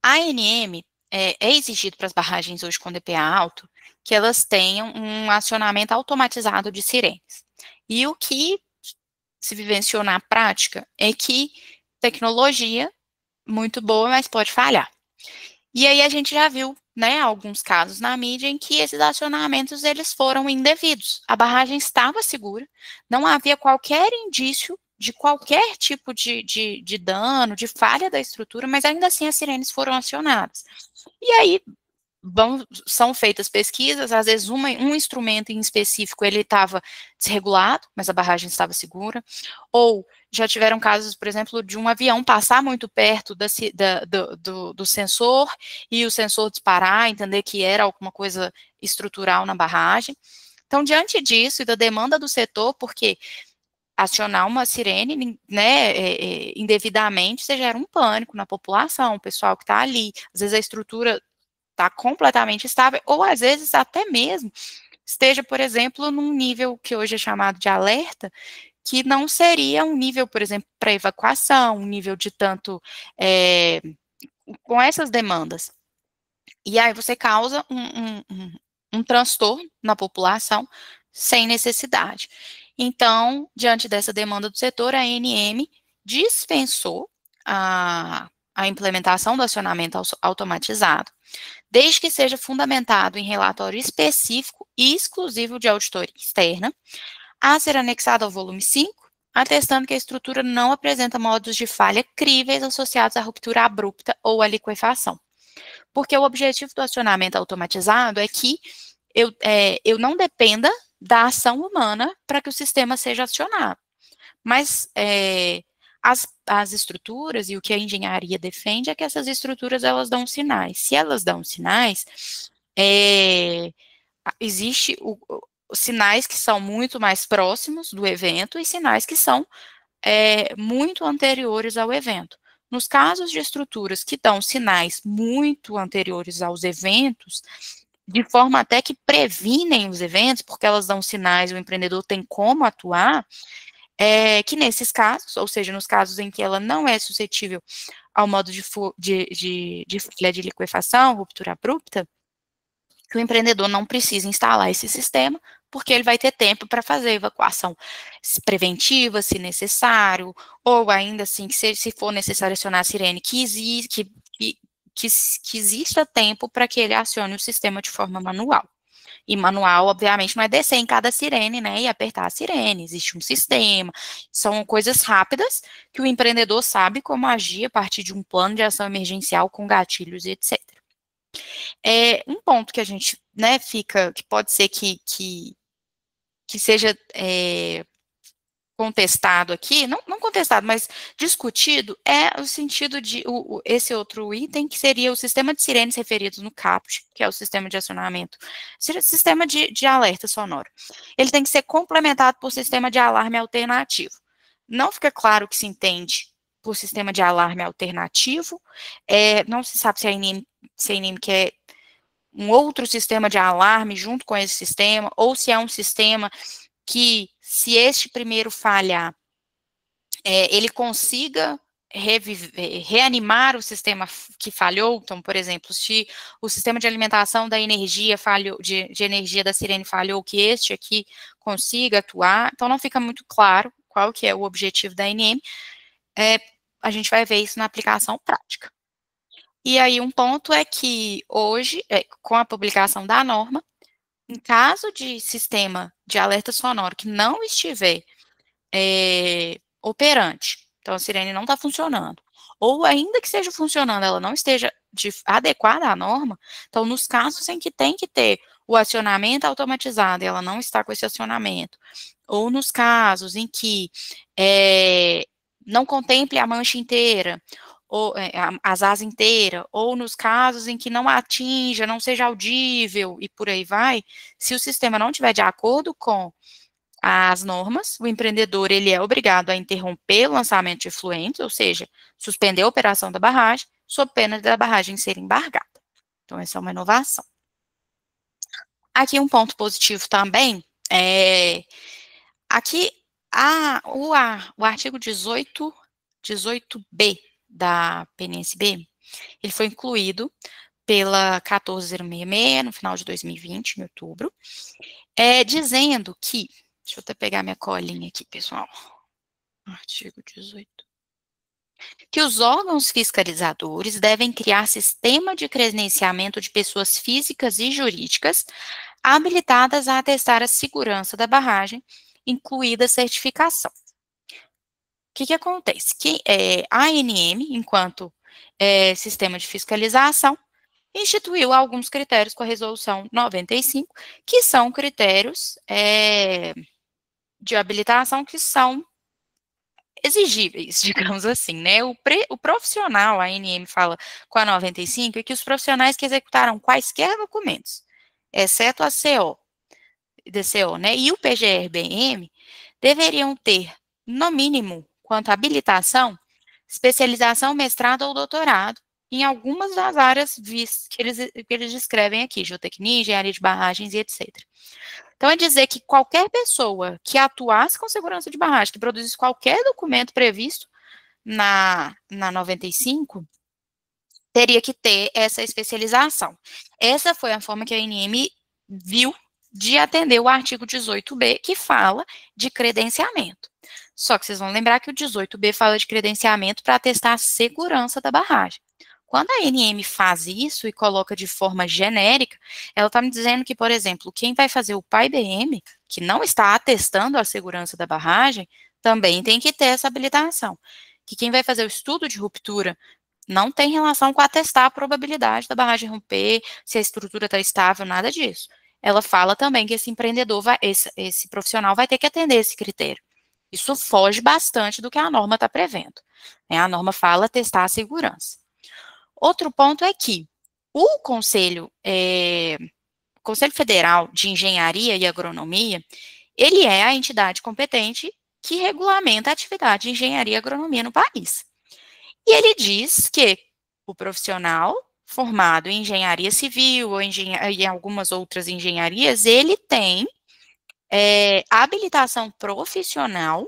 A ANM é exigido para as barragens hoje com DPA alto que elas tenham um acionamento automatizado de sirenes. E o que se vivenciou na prática é que tecnologia muito boa, mas pode falhar. E aí a gente já viu, né, alguns casos na mídia em que esses acionamentos eles foram indevidos. A barragem estava segura, não havia qualquer indício de qualquer tipo de dano, de falha da estrutura, mas ainda assim as sirenes foram acionadas. E aí são feitas pesquisas, às vezes um instrumento em específico ele estava desregulado, mas a barragem estava segura, ou já tiveram casos, por exemplo, de um avião passar muito perto do sensor e o sensor disparar, entender que era alguma coisa estrutural na barragem. Então, diante disso e da demanda do setor, porque acionar uma sirene, né, indevidamente, você gera um pânico na população, o pessoal que está ali, às vezes a estrutura está completamente estável, ou às vezes até mesmo esteja, por exemplo, num nível que hoje é chamado de alerta, que não seria um nível, por exemplo, para evacuação, um nível de tanto com essas demandas. E aí você causa um transtorno na população sem necessidade. Então, diante dessa demanda do setor, a ANM dispensou a implementação do acionamento automatizado, desde que seja fundamentado em relatório específico e exclusivo de auditoria externa, a ser anexado ao volume 5, atestando que a estrutura não apresenta modos de falha críveis associados à ruptura abrupta ou à liquefação. Porque o objetivo do acionamento automatizado é que eu não dependa da ação humana para que o sistema seja acionado. Mas as estruturas e o que a engenharia defende é que essas estruturas elas dão sinais. Se elas dão sinais, existe sinais que são muito mais próximos do evento e sinais que são muito anteriores ao evento. Nos casos de estruturas que dão sinais muito anteriores aos eventos, de forma até que previnem os eventos, porque elas dão sinais, o empreendedor tem como atuar, que nesses casos, ou seja, nos casos em que ela não é suscetível ao modo de falha de liquefação, ruptura abrupta, que o empreendedor não precisa instalar esse sistema, porque ele vai ter tempo para fazer evacuação preventiva, se necessário, ou ainda assim, que se for necessário acionar a sirene, que exista tempo para que ele acione o sistema de forma manual. E manual, obviamente, não é descer em cada sirene, né, e apertar a sirene, existe um sistema, são coisas rápidas que o empreendedor sabe como agir a partir de um plano de ação emergencial com gatilhos e etc. Um ponto que a gente, né, que pode ser que seja contestado aqui, não contestado, mas discutido, é o sentido de esse outro item, que seria o sistema de sirenes referidos no CAPT, que é o sistema de acionamento, sistema de alerta sonoro. Ele tem que ser complementado por sistema de alarme alternativo. Não fica claro o que se entende por sistema de alarme alternativo, não se sabe se a ANM quer um outro sistema de alarme junto com esse sistema, ou se é um sistema que, se este primeiro falhar, ele consiga reanimar o sistema que falhou. Então, por exemplo, se o sistema de alimentação da energia falhou, de energia da sirene falhou, que este aqui consiga atuar. Então, não fica muito claro qual que é o objetivo da ANM. A gente vai ver isso na aplicação prática. E aí, um ponto é que hoje, com a publicação da norma, em caso de sistema de alerta sonoro que não estiver operante, então a sirene não está funcionando, ou ainda que esteja funcionando, ela não esteja adequada à norma, então nos casos em que tem que ter o acionamento automatizado e ela não está com esse acionamento, ou nos casos em que não contemple a mancha inteira, ou as AS inteiras, ou nos casos em que não atinja, não seja audível e por aí vai, se o sistema não estiver de acordo com as normas, o empreendedor ele é obrigado a interromper o lançamento de efluentes, ou seja, suspender a operação da barragem, sob pena da barragem ser embargada. Então, essa é uma inovação. Aqui um ponto positivo também, aqui o artigo 18b da PNSB, ele foi incluído pela 14066 no final de 2020, em outubro, dizendo que, deixa eu até pegar minha colinha aqui, pessoal, artigo 18, que os órgãos fiscalizadores devem criar sistema de credenciamento de pessoas físicas e jurídicas habilitadas a atestar a segurança da barragem, incluída a certificação. O que acontece? Que a ANM, enquanto sistema de fiscalização, instituiu alguns critérios com a resolução 95, que são critérios de habilitação que são exigíveis, digamos assim, né? O profissional, a ANM fala com a 95, é que os profissionais que executaram quaisquer documentos, exceto a DCO, né, e o PGR-BM, deveriam ter, no mínimo, quanto à habilitação, especialização, mestrado ou doutorado, em algumas das áreas que eles descrevem aqui, geotecnia, engenharia de barragens e etc. Então, é dizer que qualquer pessoa que atuasse com segurança de barragem, que produzisse qualquer documento previsto na 95, teria que ter essa especialização. Essa foi a forma que a ANM viu de atender o artigo 18b, que fala de credenciamento. Só que vocês vão lembrar que o 18b fala de credenciamento para atestar a segurança da barragem. Quando a ANM faz isso e coloca de forma genérica, ela está me dizendo que, por exemplo, quem vai fazer o PAI-BM, que não está atestando a segurança da barragem, também tem que ter essa habilitação. Que quem vai fazer o estudo de ruptura não tem relação com atestar a probabilidade da barragem romper, se a estrutura está estável, nada disso. Ela fala também que esse empreendedor, esse profissional vai ter que atender esse critério. Isso foge bastante do que a norma está prevendo. A norma fala testar a segurança. Outro ponto é que o Conselho Federal de Engenharia e Agronomia, ele é a entidade competente que regulamenta a atividade de engenharia e agronomia no país. E ele diz que o profissional formado em engenharia civil ou em algumas outras engenharias, ele tem habilitação profissional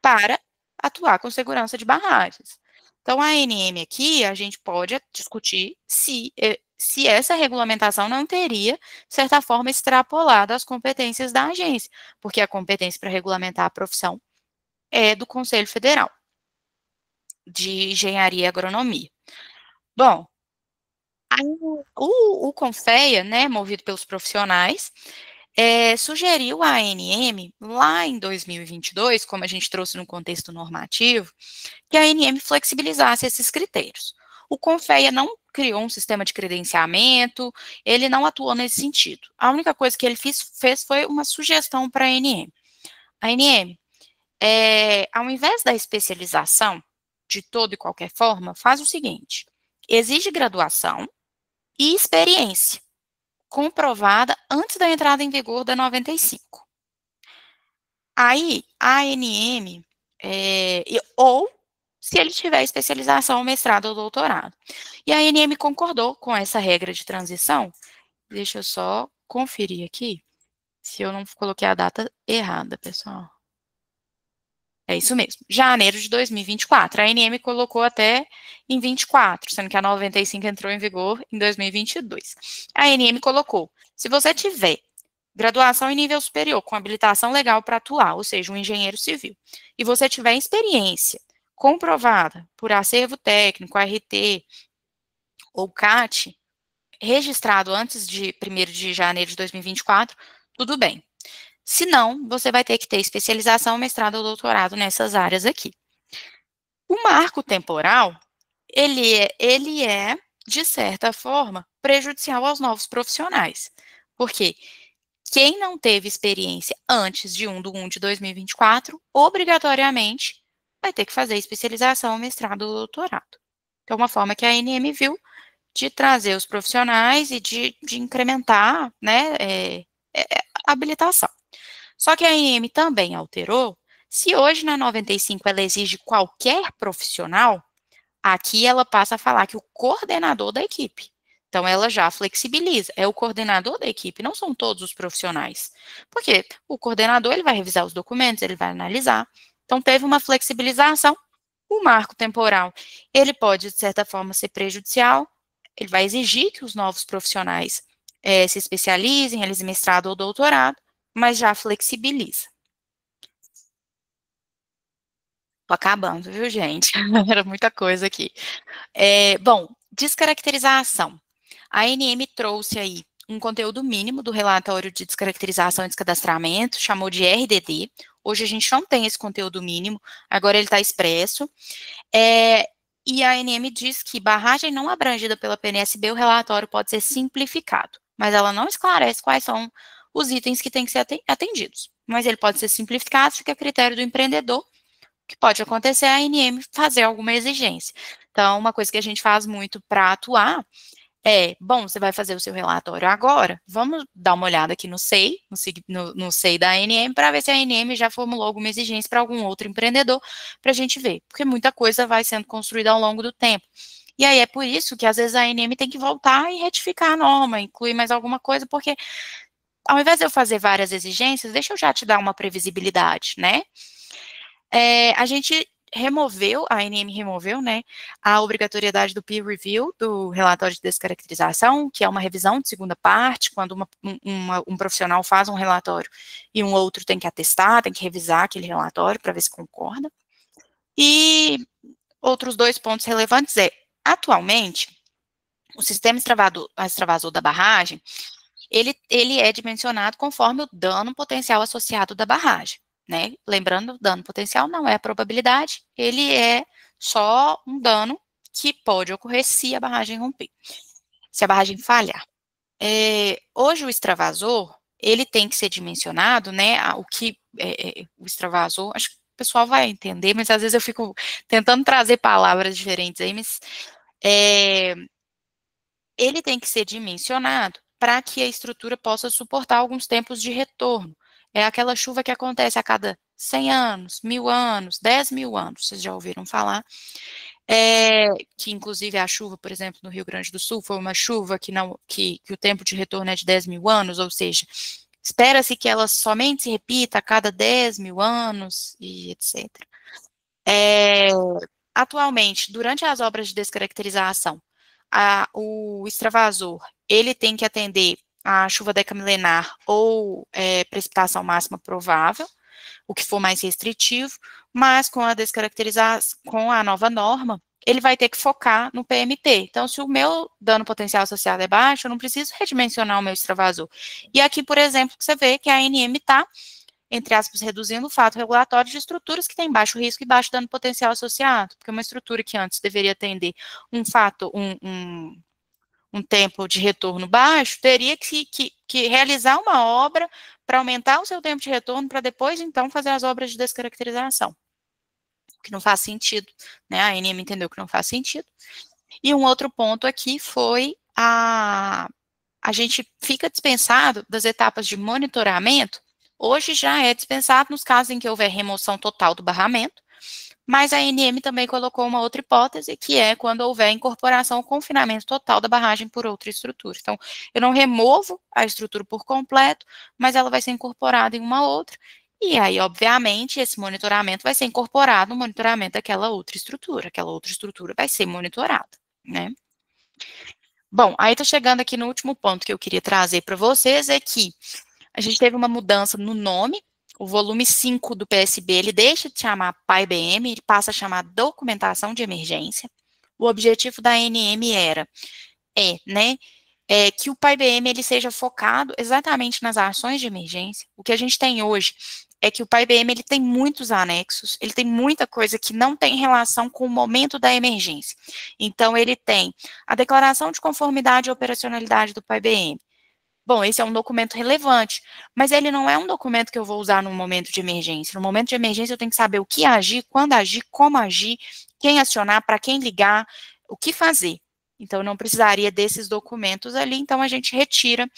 para atuar com segurança de barragens. Então, a ANM aqui, a gente pode discutir se essa regulamentação não teria, de certa forma, extrapolado as competências da agência, porque a competência para regulamentar a profissão é do Conselho Federal de Engenharia e Agronomia. Bom, o CONFEA, né, movido pelos profissionais, sugeriu à ANM, lá em 2022, como a gente trouxe no contexto normativo, que a ANM flexibilizasse esses critérios. O CONFEA não criou um sistema de credenciamento, ele não atuou nesse sentido. A única coisa que ele fez foi uma sugestão para a ANM. A ANM, ao invés da especialização, de toda e qualquer forma, faz o seguinte: exige graduação e experiência comprovada antes da entrada em vigor da 95. Aí, a ANM, ou se ele tiver especialização, mestrado ou doutorado. E a ANM concordou com essa regra de transição. Deixa eu só conferir aqui, se eu não coloquei a data errada, pessoal. É isso mesmo, janeiro de 2024. A ANM colocou até em 24, sendo que a 95 entrou em vigor em 2022. A ANM colocou: se você tiver graduação em nível superior, com habilitação legal para atuar, ou seja, um engenheiro civil, e você tiver experiência comprovada por acervo técnico, ART ou CAT, registrado antes de 1º de janeiro de 2024, tudo bem. Se não, você vai ter que ter especialização, mestrado ou doutorado nessas áreas aqui. O marco temporal, ele é, de certa forma, prejudicial aos novos profissionais. Porque quem não teve experiência antes de 1/1 de 2024, obrigatoriamente, vai ter que fazer especialização, mestrado ou doutorado. Então, uma forma que a ANM viu de trazer os profissionais e de incrementar, né, a habilitação. Só que a ANM também alterou, se hoje na 95 ela exige qualquer profissional, aqui ela passa a falar que o coordenador da equipe. Então, ela já flexibiliza. É o coordenador da equipe, não são todos os profissionais. Porque o coordenador, ele vai revisar os documentos, ele vai analisar. Então, teve uma flexibilização. O marco temporal, ele pode, de certa forma, ser prejudicial. Ele vai exigir que os novos profissionais se especializem, realizem mestrado ou doutorado, mas já flexibiliza. Tô acabando, viu, gente? Era muita coisa aqui. Bom, descaracterização. A ANM trouxe aí um conteúdo mínimo do relatório de descaracterização e descadastramento, chamou de RDD. Hoje a gente não tem esse conteúdo mínimo, agora ele está expresso. E a ANM diz que barragem não abrangida pela PNSB, o relatório pode ser simplificado, mas ela não esclarece quais são os itens que têm que ser atendidos. Mas ele pode ser simplificado, fica a critério do empreendedor, que pode acontecer a ANM fazer alguma exigência. Então, uma coisa que a gente faz muito para atuar bom, você vai fazer o seu relatório agora, vamos dar uma olhada aqui no SEI, no SEI da ANM, para ver se a ANM já formulou alguma exigência para algum outro empreendedor, para a gente ver, porque muita coisa vai sendo construída ao longo do tempo. E aí é por isso que às vezes a ANM tem que voltar e retificar a norma, incluir mais alguma coisa, porque ao invés de eu fazer várias exigências, deixa eu já te dar uma previsibilidade, né? A gente removeu, a ANM removeu, né, a obrigatoriedade do peer review do relatório de descaracterização, que é uma revisão de segunda parte, quando um profissional faz um relatório e um outro tem que atestar, tem que revisar aquele relatório para ver se concorda. E outros dois pontos relevantes atualmente, o sistema extravasor da barragem, ele é dimensionado conforme o dano potencial associado da barragem. Né? Lembrando, o dano potencial não é a probabilidade, ele é só um dano que pode ocorrer se a barragem romper, se a barragem falhar. Hoje o extravasor, ele tem que ser dimensionado, né, o extravasor, acho que o pessoal vai entender, mas às vezes eu fico tentando trazer palavras diferentes aí, mas ele tem que ser dimensionado para que a estrutura possa suportar alguns tempos de retorno. É aquela chuva que acontece a cada 100 anos, 1000 anos, 10.000 anos, vocês já ouviram falar. Que inclusive a chuva, por exemplo, no Rio Grande do Sul, foi uma chuva que o tempo de retorno é de 10.000 anos, ou seja, espera-se que ela somente se repita a cada 10.000 anos, e etc. Atualmente, durante as obras de descaracterização, o extravasor, ele tem que atender a chuva decamilenar ou precipitação máxima provável, o que for mais restritivo, mas com a descaracterização, com a nova norma, ele vai ter que focar no PMT. Então, se o meu dano potencial associado é baixo, eu não preciso redimensionar o meu extravasor. E aqui, por exemplo, você vê que a ANM está, entre aspas, reduzindo o fato regulatório de estruturas que têm baixo risco e baixo dano potencial associado, porque uma estrutura que antes deveria atender um tempo de retorno baixo, teria que realizar uma obra para aumentar o seu tempo de retorno, para depois, então, fazer as obras de descaracterização, que não faz sentido, né? A ANM entendeu que não faz sentido. E um outro ponto aqui foi a gente fica dispensado das etapas de monitoramento, hoje já é dispensado nos casos em que houver remoção total do barramento, mas a ANM também colocou uma outra hipótese, que é quando houver incorporação ou confinamento total da barragem por outra estrutura. Então, eu não removo a estrutura por completo, mas ela vai ser incorporada em uma outra, e aí, obviamente, esse monitoramento vai ser incorporado no monitoramento daquela outra estrutura vai ser monitorada, né? Bom, aí tá chegando aqui no último ponto que eu queria trazer para vocês, é que a gente teve uma mudança no nome, o volume 5 do PSB, ele deixa de chamar PAI-BM, ele passa a chamar Documentação de Emergência. O objetivo da ANM que o PAI-BM ele seja focado exatamente nas ações de emergência. O que a gente tem hoje é que o PAI-BM ele tem muitos anexos, ele tem muita coisa que não tem relação com o momento da emergência. Então, ele tem a declaração de conformidade e operacionalidade do PAI-BM. Bom, esse é um documento relevante, mas ele não é um documento que eu vou usar num momento de emergência. No momento de emergência, eu tenho que saber o que agir, quando agir, como agir, quem acionar, para quem ligar, o que fazer. Então, não precisaria desses documentos ali, então a gente retira,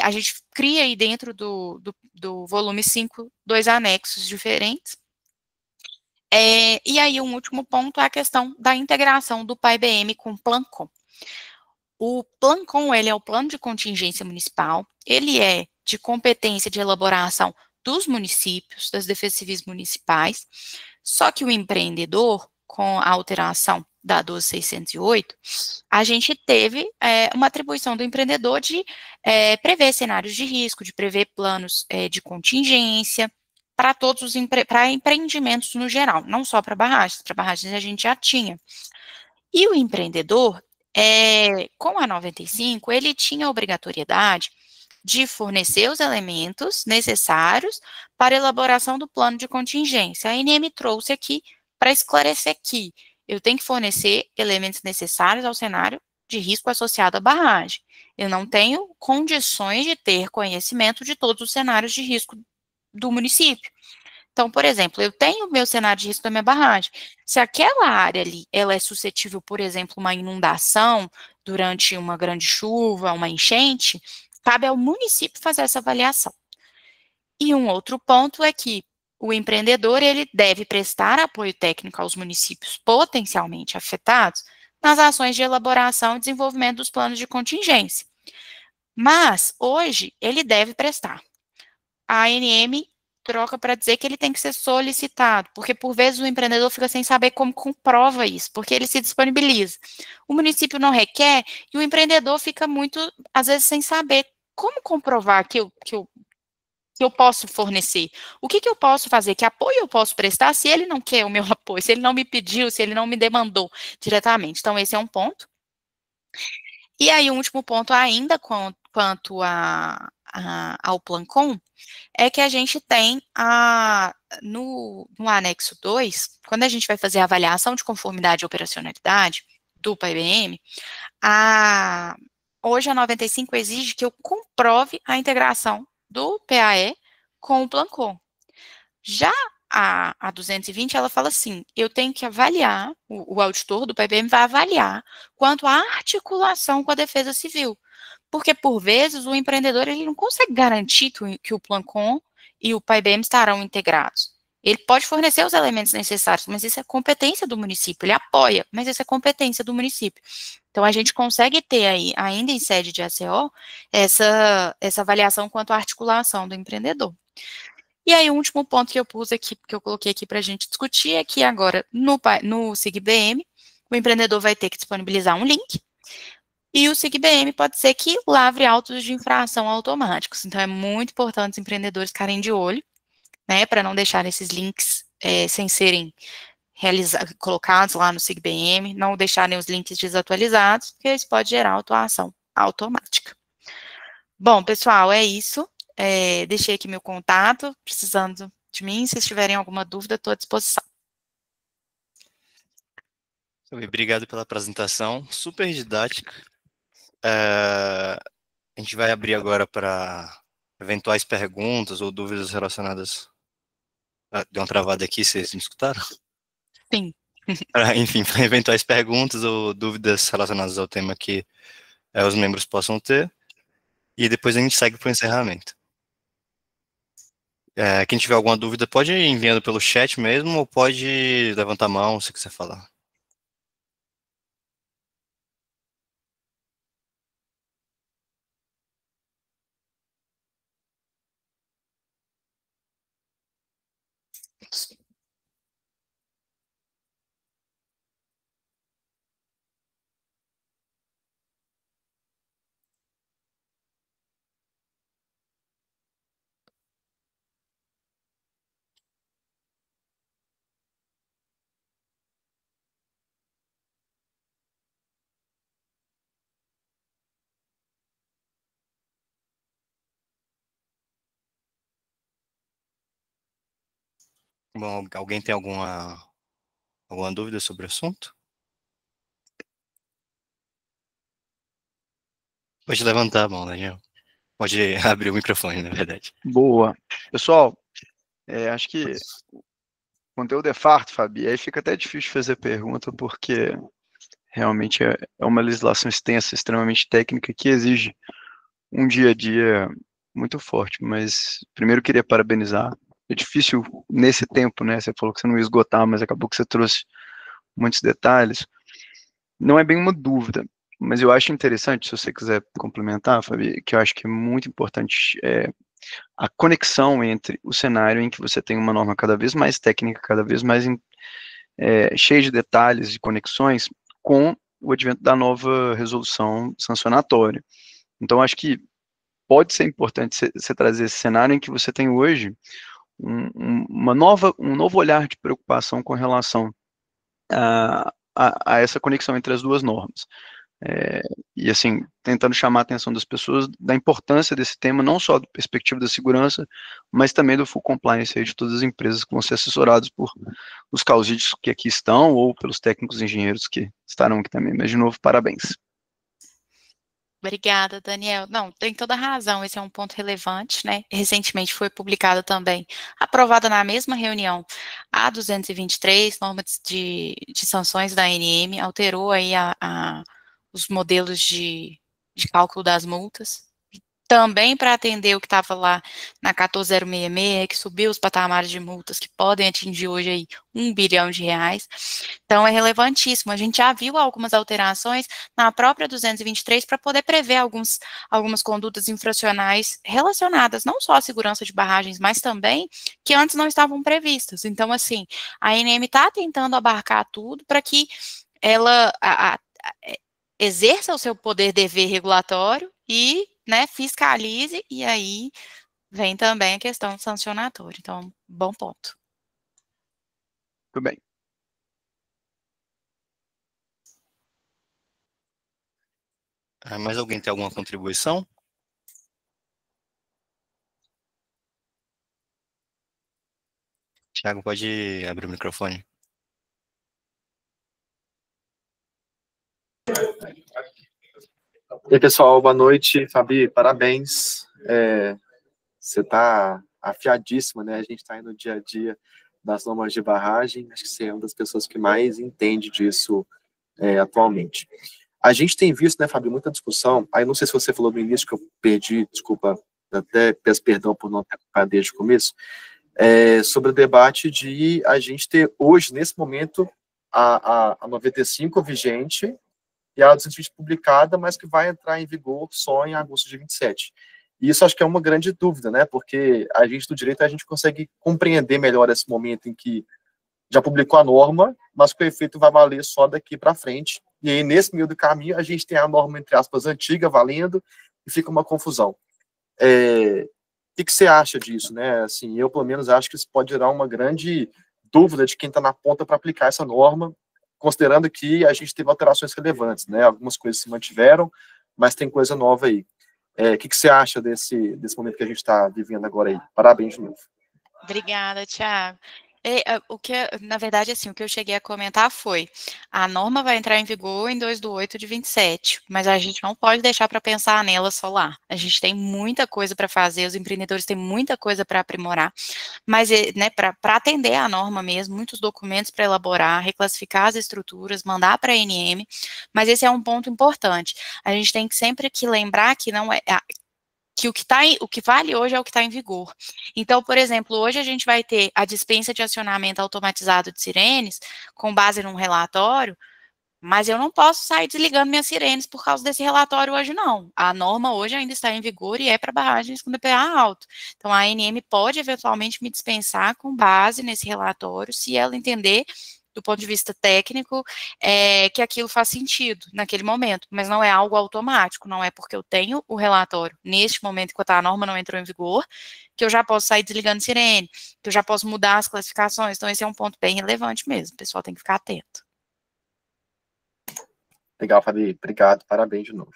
a gente cria aí dentro do volume 5, 2 anexos diferentes. E aí, um último ponto é a questão da integração do PAI-BM com o PLAN-COM. O PLAN-COM, ele é o Plano de Contingência Municipal, ele é de competência de elaboração dos municípios, das defesas civis municipais, só que o empreendedor, com a alteração da 12.608, a gente teve uma atribuição do empreendedor de prever cenários de risco, de prever planos de contingência para todos os para empreendimentos no geral, não só para barragens a gente já tinha. E o empreendedor, com a 95, ele tinha a obrigatoriedade de fornecer os elementos necessários para a elaboração do plano de contingência. A ANM trouxe aqui para esclarecer que eu tenho que fornecer elementos necessários ao cenário de risco associado à barragem. Eu não tenho condições de ter conhecimento de todos os cenários de risco do município. Então, por exemplo, eu tenho o meu cenário de risco da minha barragem. Se aquela área ali, ela é suscetível, por exemplo, uma inundação durante uma grande chuva, uma enchente, cabe ao município fazer essa avaliação. E um outro ponto é que o empreendedor, ele deve prestar apoio técnico aos municípios potencialmente afetados nas ações de elaboração e desenvolvimento dos planos de contingência. Mas, hoje, ele deve prestar. A ANM troca para dizer que ele tem que ser solicitado, porque por vezes o empreendedor fica sem saber como comprova isso, porque ele se disponibiliza. O município não requer e o empreendedor fica muito, às vezes, sem saber como comprovar que eu posso fornecer. O que eu posso fazer? Que apoio eu posso prestar se ele não quer o meu apoio, se ele não me pediu, se ele não me demandou diretamente. Então, esse é um ponto. E aí, o último ponto ainda quanto ao PLAN-COM, é que a gente tem no anexo 2, quando a gente vai fazer a avaliação de conformidade e operacionalidade do PAI-BM, hoje a 95 exige que eu comprove a integração do PAE com o PLAN-COM. Já a 220, ela fala assim, eu tenho que avaliar, o auditor do PAI-BM vai avaliar quanto à articulação com a defesa civil, porque, por vezes, o empreendedor ele não consegue garantir que o PLAN-COM e o PAI-BM estarão integrados. Ele pode fornecer os elementos necessários, mas isso é competência do município. Ele apoia, mas isso é competência do município. Então, a gente consegue ter aí, ainda em sede de ACO, essa avaliação quanto à articulação do empreendedor. E aí, o último ponto que eu pus aqui, que eu coloquei aqui para a gente discutir, é que agora, no SIG-BM, o empreendedor vai ter que disponibilizar um link, e o SIG-BM pode ser que lavre autos de infração automáticos. Então, é muito importante os empreendedores ficarem de olho, né, para não deixar esses links sem serem colocados lá no SIG-BM, não deixarem os links desatualizados, porque isso pode gerar autuação automática. Bom, pessoal, é isso. Deixei aqui meu contato, precisando de mim, se vocês tiverem alguma dúvida, estou à disposição. Obrigado pela apresentação, super didática. A gente vai abrir agora para eventuais perguntas ou dúvidas relacionadas. Deu uma travada aqui, vocês me escutaram? Sim. Enfim, para eventuais perguntas ou dúvidas relacionadas ao tema que os membros possam ter. E depois a gente segue para o encerramento. Quem tiver alguma dúvida pode ir enviando pelo chat mesmo ou pode levantar a mão se quiser falar. Bom, alguém tem alguma dúvida sobre o assunto? Pode levantar a mão, Daniel. Pode abrir o microfone, na verdade. Boa. Pessoal, acho que o conteúdo é farto, Fabi, aí fica até difícil fazer pergunta, porque realmente é uma legislação extensa, extremamente técnica, que exige um dia a dia muito forte, mas primeiro eu queria parabenizar. É difícil nesse tempo, né? Você falou que você não ia esgotar, mas acabou que você trouxe muitos detalhes. Não é bem uma dúvida, mas eu acho interessante, se você quiser complementar, Fabi, que eu acho que é muito importante a conexão entre o cenário em que você tem uma norma cada vez mais técnica, cada vez mais cheia de detalhes e conexões, com o advento da nova resolução sancionatória. Então, acho que pode ser importante você trazer esse cenário em que você tem hoje um novo olhar de preocupação com relação a essa conexão entre as duas normas. É, e assim, tentando chamar a atenção das pessoas da importância desse tema, não só do perspectiva da segurança, mas também do full compliance aí de todas as empresas que vão ser assessoradas por os causídeos que aqui estão, ou pelos técnicos e engenheiros que estarão aqui também. Mas, de novo, parabéns. Obrigada, Daniel. Não, tem toda a razão, esse é um ponto relevante, né? Recentemente foi publicada também, aprovada na mesma reunião, a 223, norma de sanções da ANM, alterou aí os modelos de cálculo das multas, também para atender o que estava lá na 14066, que subiu os patamares de multas que podem atingir hoje aí R$ 1 bilhão. Então, é relevantíssimo. A gente já viu algumas alterações na própria 223 para poder prever algumas condutas infracionais relacionadas não só à segurança de barragens, mas também que antes não estavam previstas. Então, assim, a ANM está tentando abarcar tudo para que ela exerça o seu poder dever regulatório e, né, fiscalize, e aí vem também a questão sancionatória. Então, bom ponto. Tudo bem. Mais alguém tem alguma contribuição? Thiago, pode abrir o microfone. E aí, pessoal, boa noite. Fabi, parabéns. Você está afiadíssima, né? A gente está aí no dia a dia das normas de barragem. Acho que você é uma das pessoas que mais entende disso atualmente. A gente tem visto, né, Fabi, muita discussão. Aí não sei se você falou no início que eu perdi, desculpa, até peço perdão por não ter acompanhado desde o começo, sobre o debate de a gente ter hoje, nesse momento, a 95 vigente e a 220 publicada, mas que vai entrar em vigor só em agosto de 27. E isso acho que é uma grande dúvida, né? Porque a gente do direito, a gente consegue compreender melhor esse momento em que já publicou a norma, mas que o efeito vai valer só daqui para frente. E aí, nesse meio do caminho, a gente tem a norma, entre aspas, antiga valendo, e fica uma confusão. O que você acha disso, né? Assim, eu, pelo menos, acho que isso pode gerar uma grande dúvida de quem está na ponta para aplicar essa norma, considerando que a gente teve alterações relevantes, né? Algumas coisas se mantiveram, mas tem coisa nova aí. O que você acha desse momento que a gente está vivendo agora aí? Parabéns de novo. Obrigada, Thiago. Na verdade, assim, o que eu cheguei a comentar foi, a norma vai entrar em vigor em 2/8/27, mas a gente não pode deixar para pensar nela só lá. A gente tem muita coisa para fazer, os empreendedores têm muita coisa para aprimorar, mas, né, para atender a norma mesmo, muitos documentos para elaborar, reclassificar as estruturas, mandar para a ANM, mas esse é um ponto importante. A gente tem que sempre que lembrar que não é que o que vale hoje é o que está em vigor. Então, por exemplo, hoje a gente vai ter a dispensa de acionamento automatizado de sirenes, com base num relatório, mas eu não posso sair desligando minhas sirenes por causa desse relatório hoje, não. A norma hoje ainda está em vigor e é para barragens com DPA alto. Então, a ANM pode eventualmente me dispensar com base nesse relatório, se ela entender do ponto de vista técnico, que aquilo faz sentido naquele momento, mas não é algo automático, não é porque eu tenho o relatório neste momento, enquanto a norma não entrou em vigor, que eu já posso sair desligando sirene, que eu já posso mudar as classificações, então esse é um ponto bem relevante mesmo, o pessoal tem que ficar atento. Legal, Fabi, obrigado, parabéns de novo.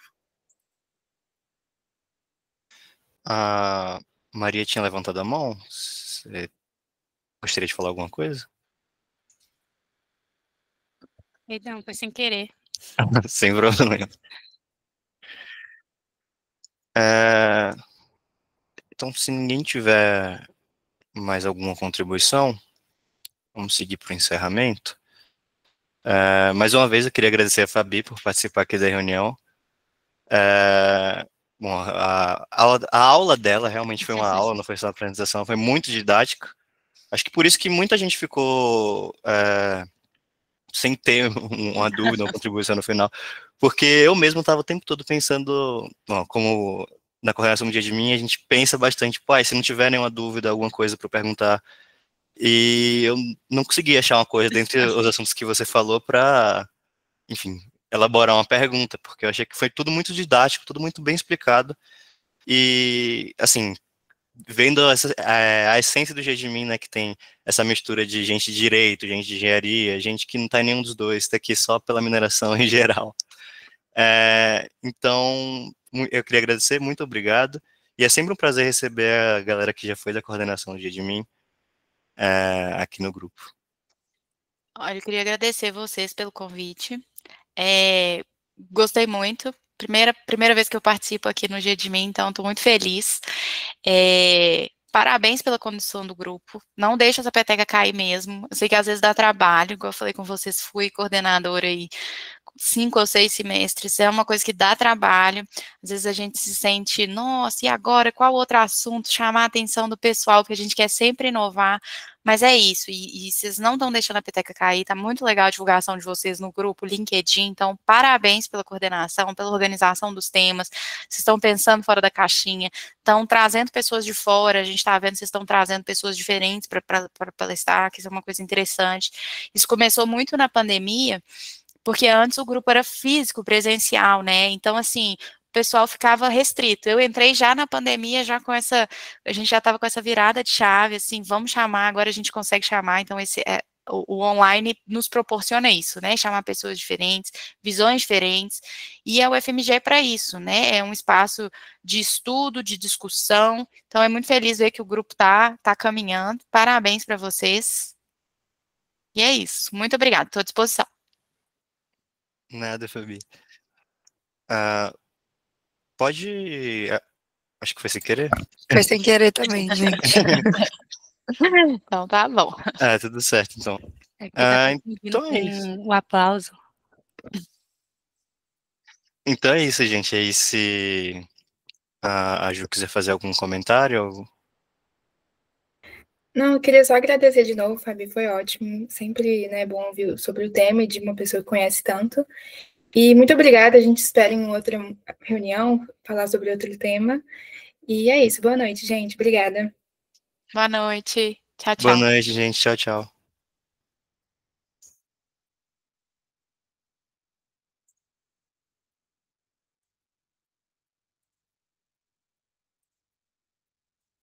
A Maria tinha levantado a mão, você gostaria de falar alguma coisa? Não, foi sem querer. Sem problema. Então, se ninguém tiver mais alguma contribuição, vamos seguir para o encerramento. Mais uma vez, eu queria agradecer a Fabi por participar aqui da reunião. Bom, a aula dela realmente foi uma aula, não foi só uma apresentação, foi muito didática. Acho que por isso que muita gente ficou sem ter uma dúvida, uma contribuição no final, porque eu mesmo estava o tempo todo pensando, bom, como na coordenação do dia de mim, a gente pensa bastante, se não tiver nenhuma dúvida, alguma coisa para perguntar, e eu não consegui achar uma coisa dentre os assuntos que você falou para, enfim, elaborar uma pergunta, porque eu achei que foi tudo muito didático, tudo muito bem explicado, e, assim, vendo a essência do Jejimin, né, que tem essa mistura de gente de direito, gente de engenharia, gente que não está em nenhum dos dois, está aqui só pela mineração em geral. Então, eu queria agradecer, muito obrigado, e é sempre um prazer receber a galera que já foi da coordenação do Jejimin aqui no grupo. Olha, eu queria agradecer vocês pelo convite. Gostei muito. Primeira vez que eu participo aqui no Jejimin, então estou muito feliz. Parabéns pela condução do grupo. Não deixa essa peteca cair mesmo. Eu sei que às vezes dá trabalho, igual eu falei com vocês, fui coordenadora aí 5 ou 6 semestres, é uma coisa que dá trabalho, às vezes a gente se sente, nossa, e agora, qual outro assunto, chamar a atenção do pessoal, porque a gente quer sempre inovar, mas é isso, e vocês não estão deixando a peteca cair, tá muito legal a divulgação de vocês no grupo, LinkedIn, então parabéns pela coordenação, pela organização dos temas, vocês estão pensando fora da caixinha, estão trazendo pessoas de fora, a gente está vendo que vocês estão trazendo pessoas diferentes para palestrar, que isso é uma coisa interessante, isso começou muito na pandemia, porque antes o grupo era físico, presencial, né, então assim, o pessoal ficava restrito, eu entrei já na pandemia, já com essa, a gente já estava com essa virada de chave, assim, vamos chamar, agora a gente consegue chamar, então o online nos proporciona isso, né, chamar pessoas diferentes, visões diferentes, e a UFMG é para isso, né, é um espaço de estudo, de discussão, então é muito feliz ver que o grupo tá caminhando, parabéns para vocês, e é isso, muito obrigada, estou à disposição. Nada, Fabi. Acho que foi sem querer. Foi sem querer também, gente. Então tá bom. Tudo certo, então. Então é isso. O aplauso. Então é isso, gente. Aí se a Ju quiser fazer algum comentário. Não, eu queria só agradecer de novo, Fabi, foi ótimo. Sempre, né, bom ouvir sobre o tema e de uma pessoa que conhece tanto. E muito obrigada, a gente espera em outra reunião falar sobre outro tema. E é isso, boa noite, gente. Obrigada. Boa noite. Tchau, tchau. Boa noite, gente. Tchau, tchau.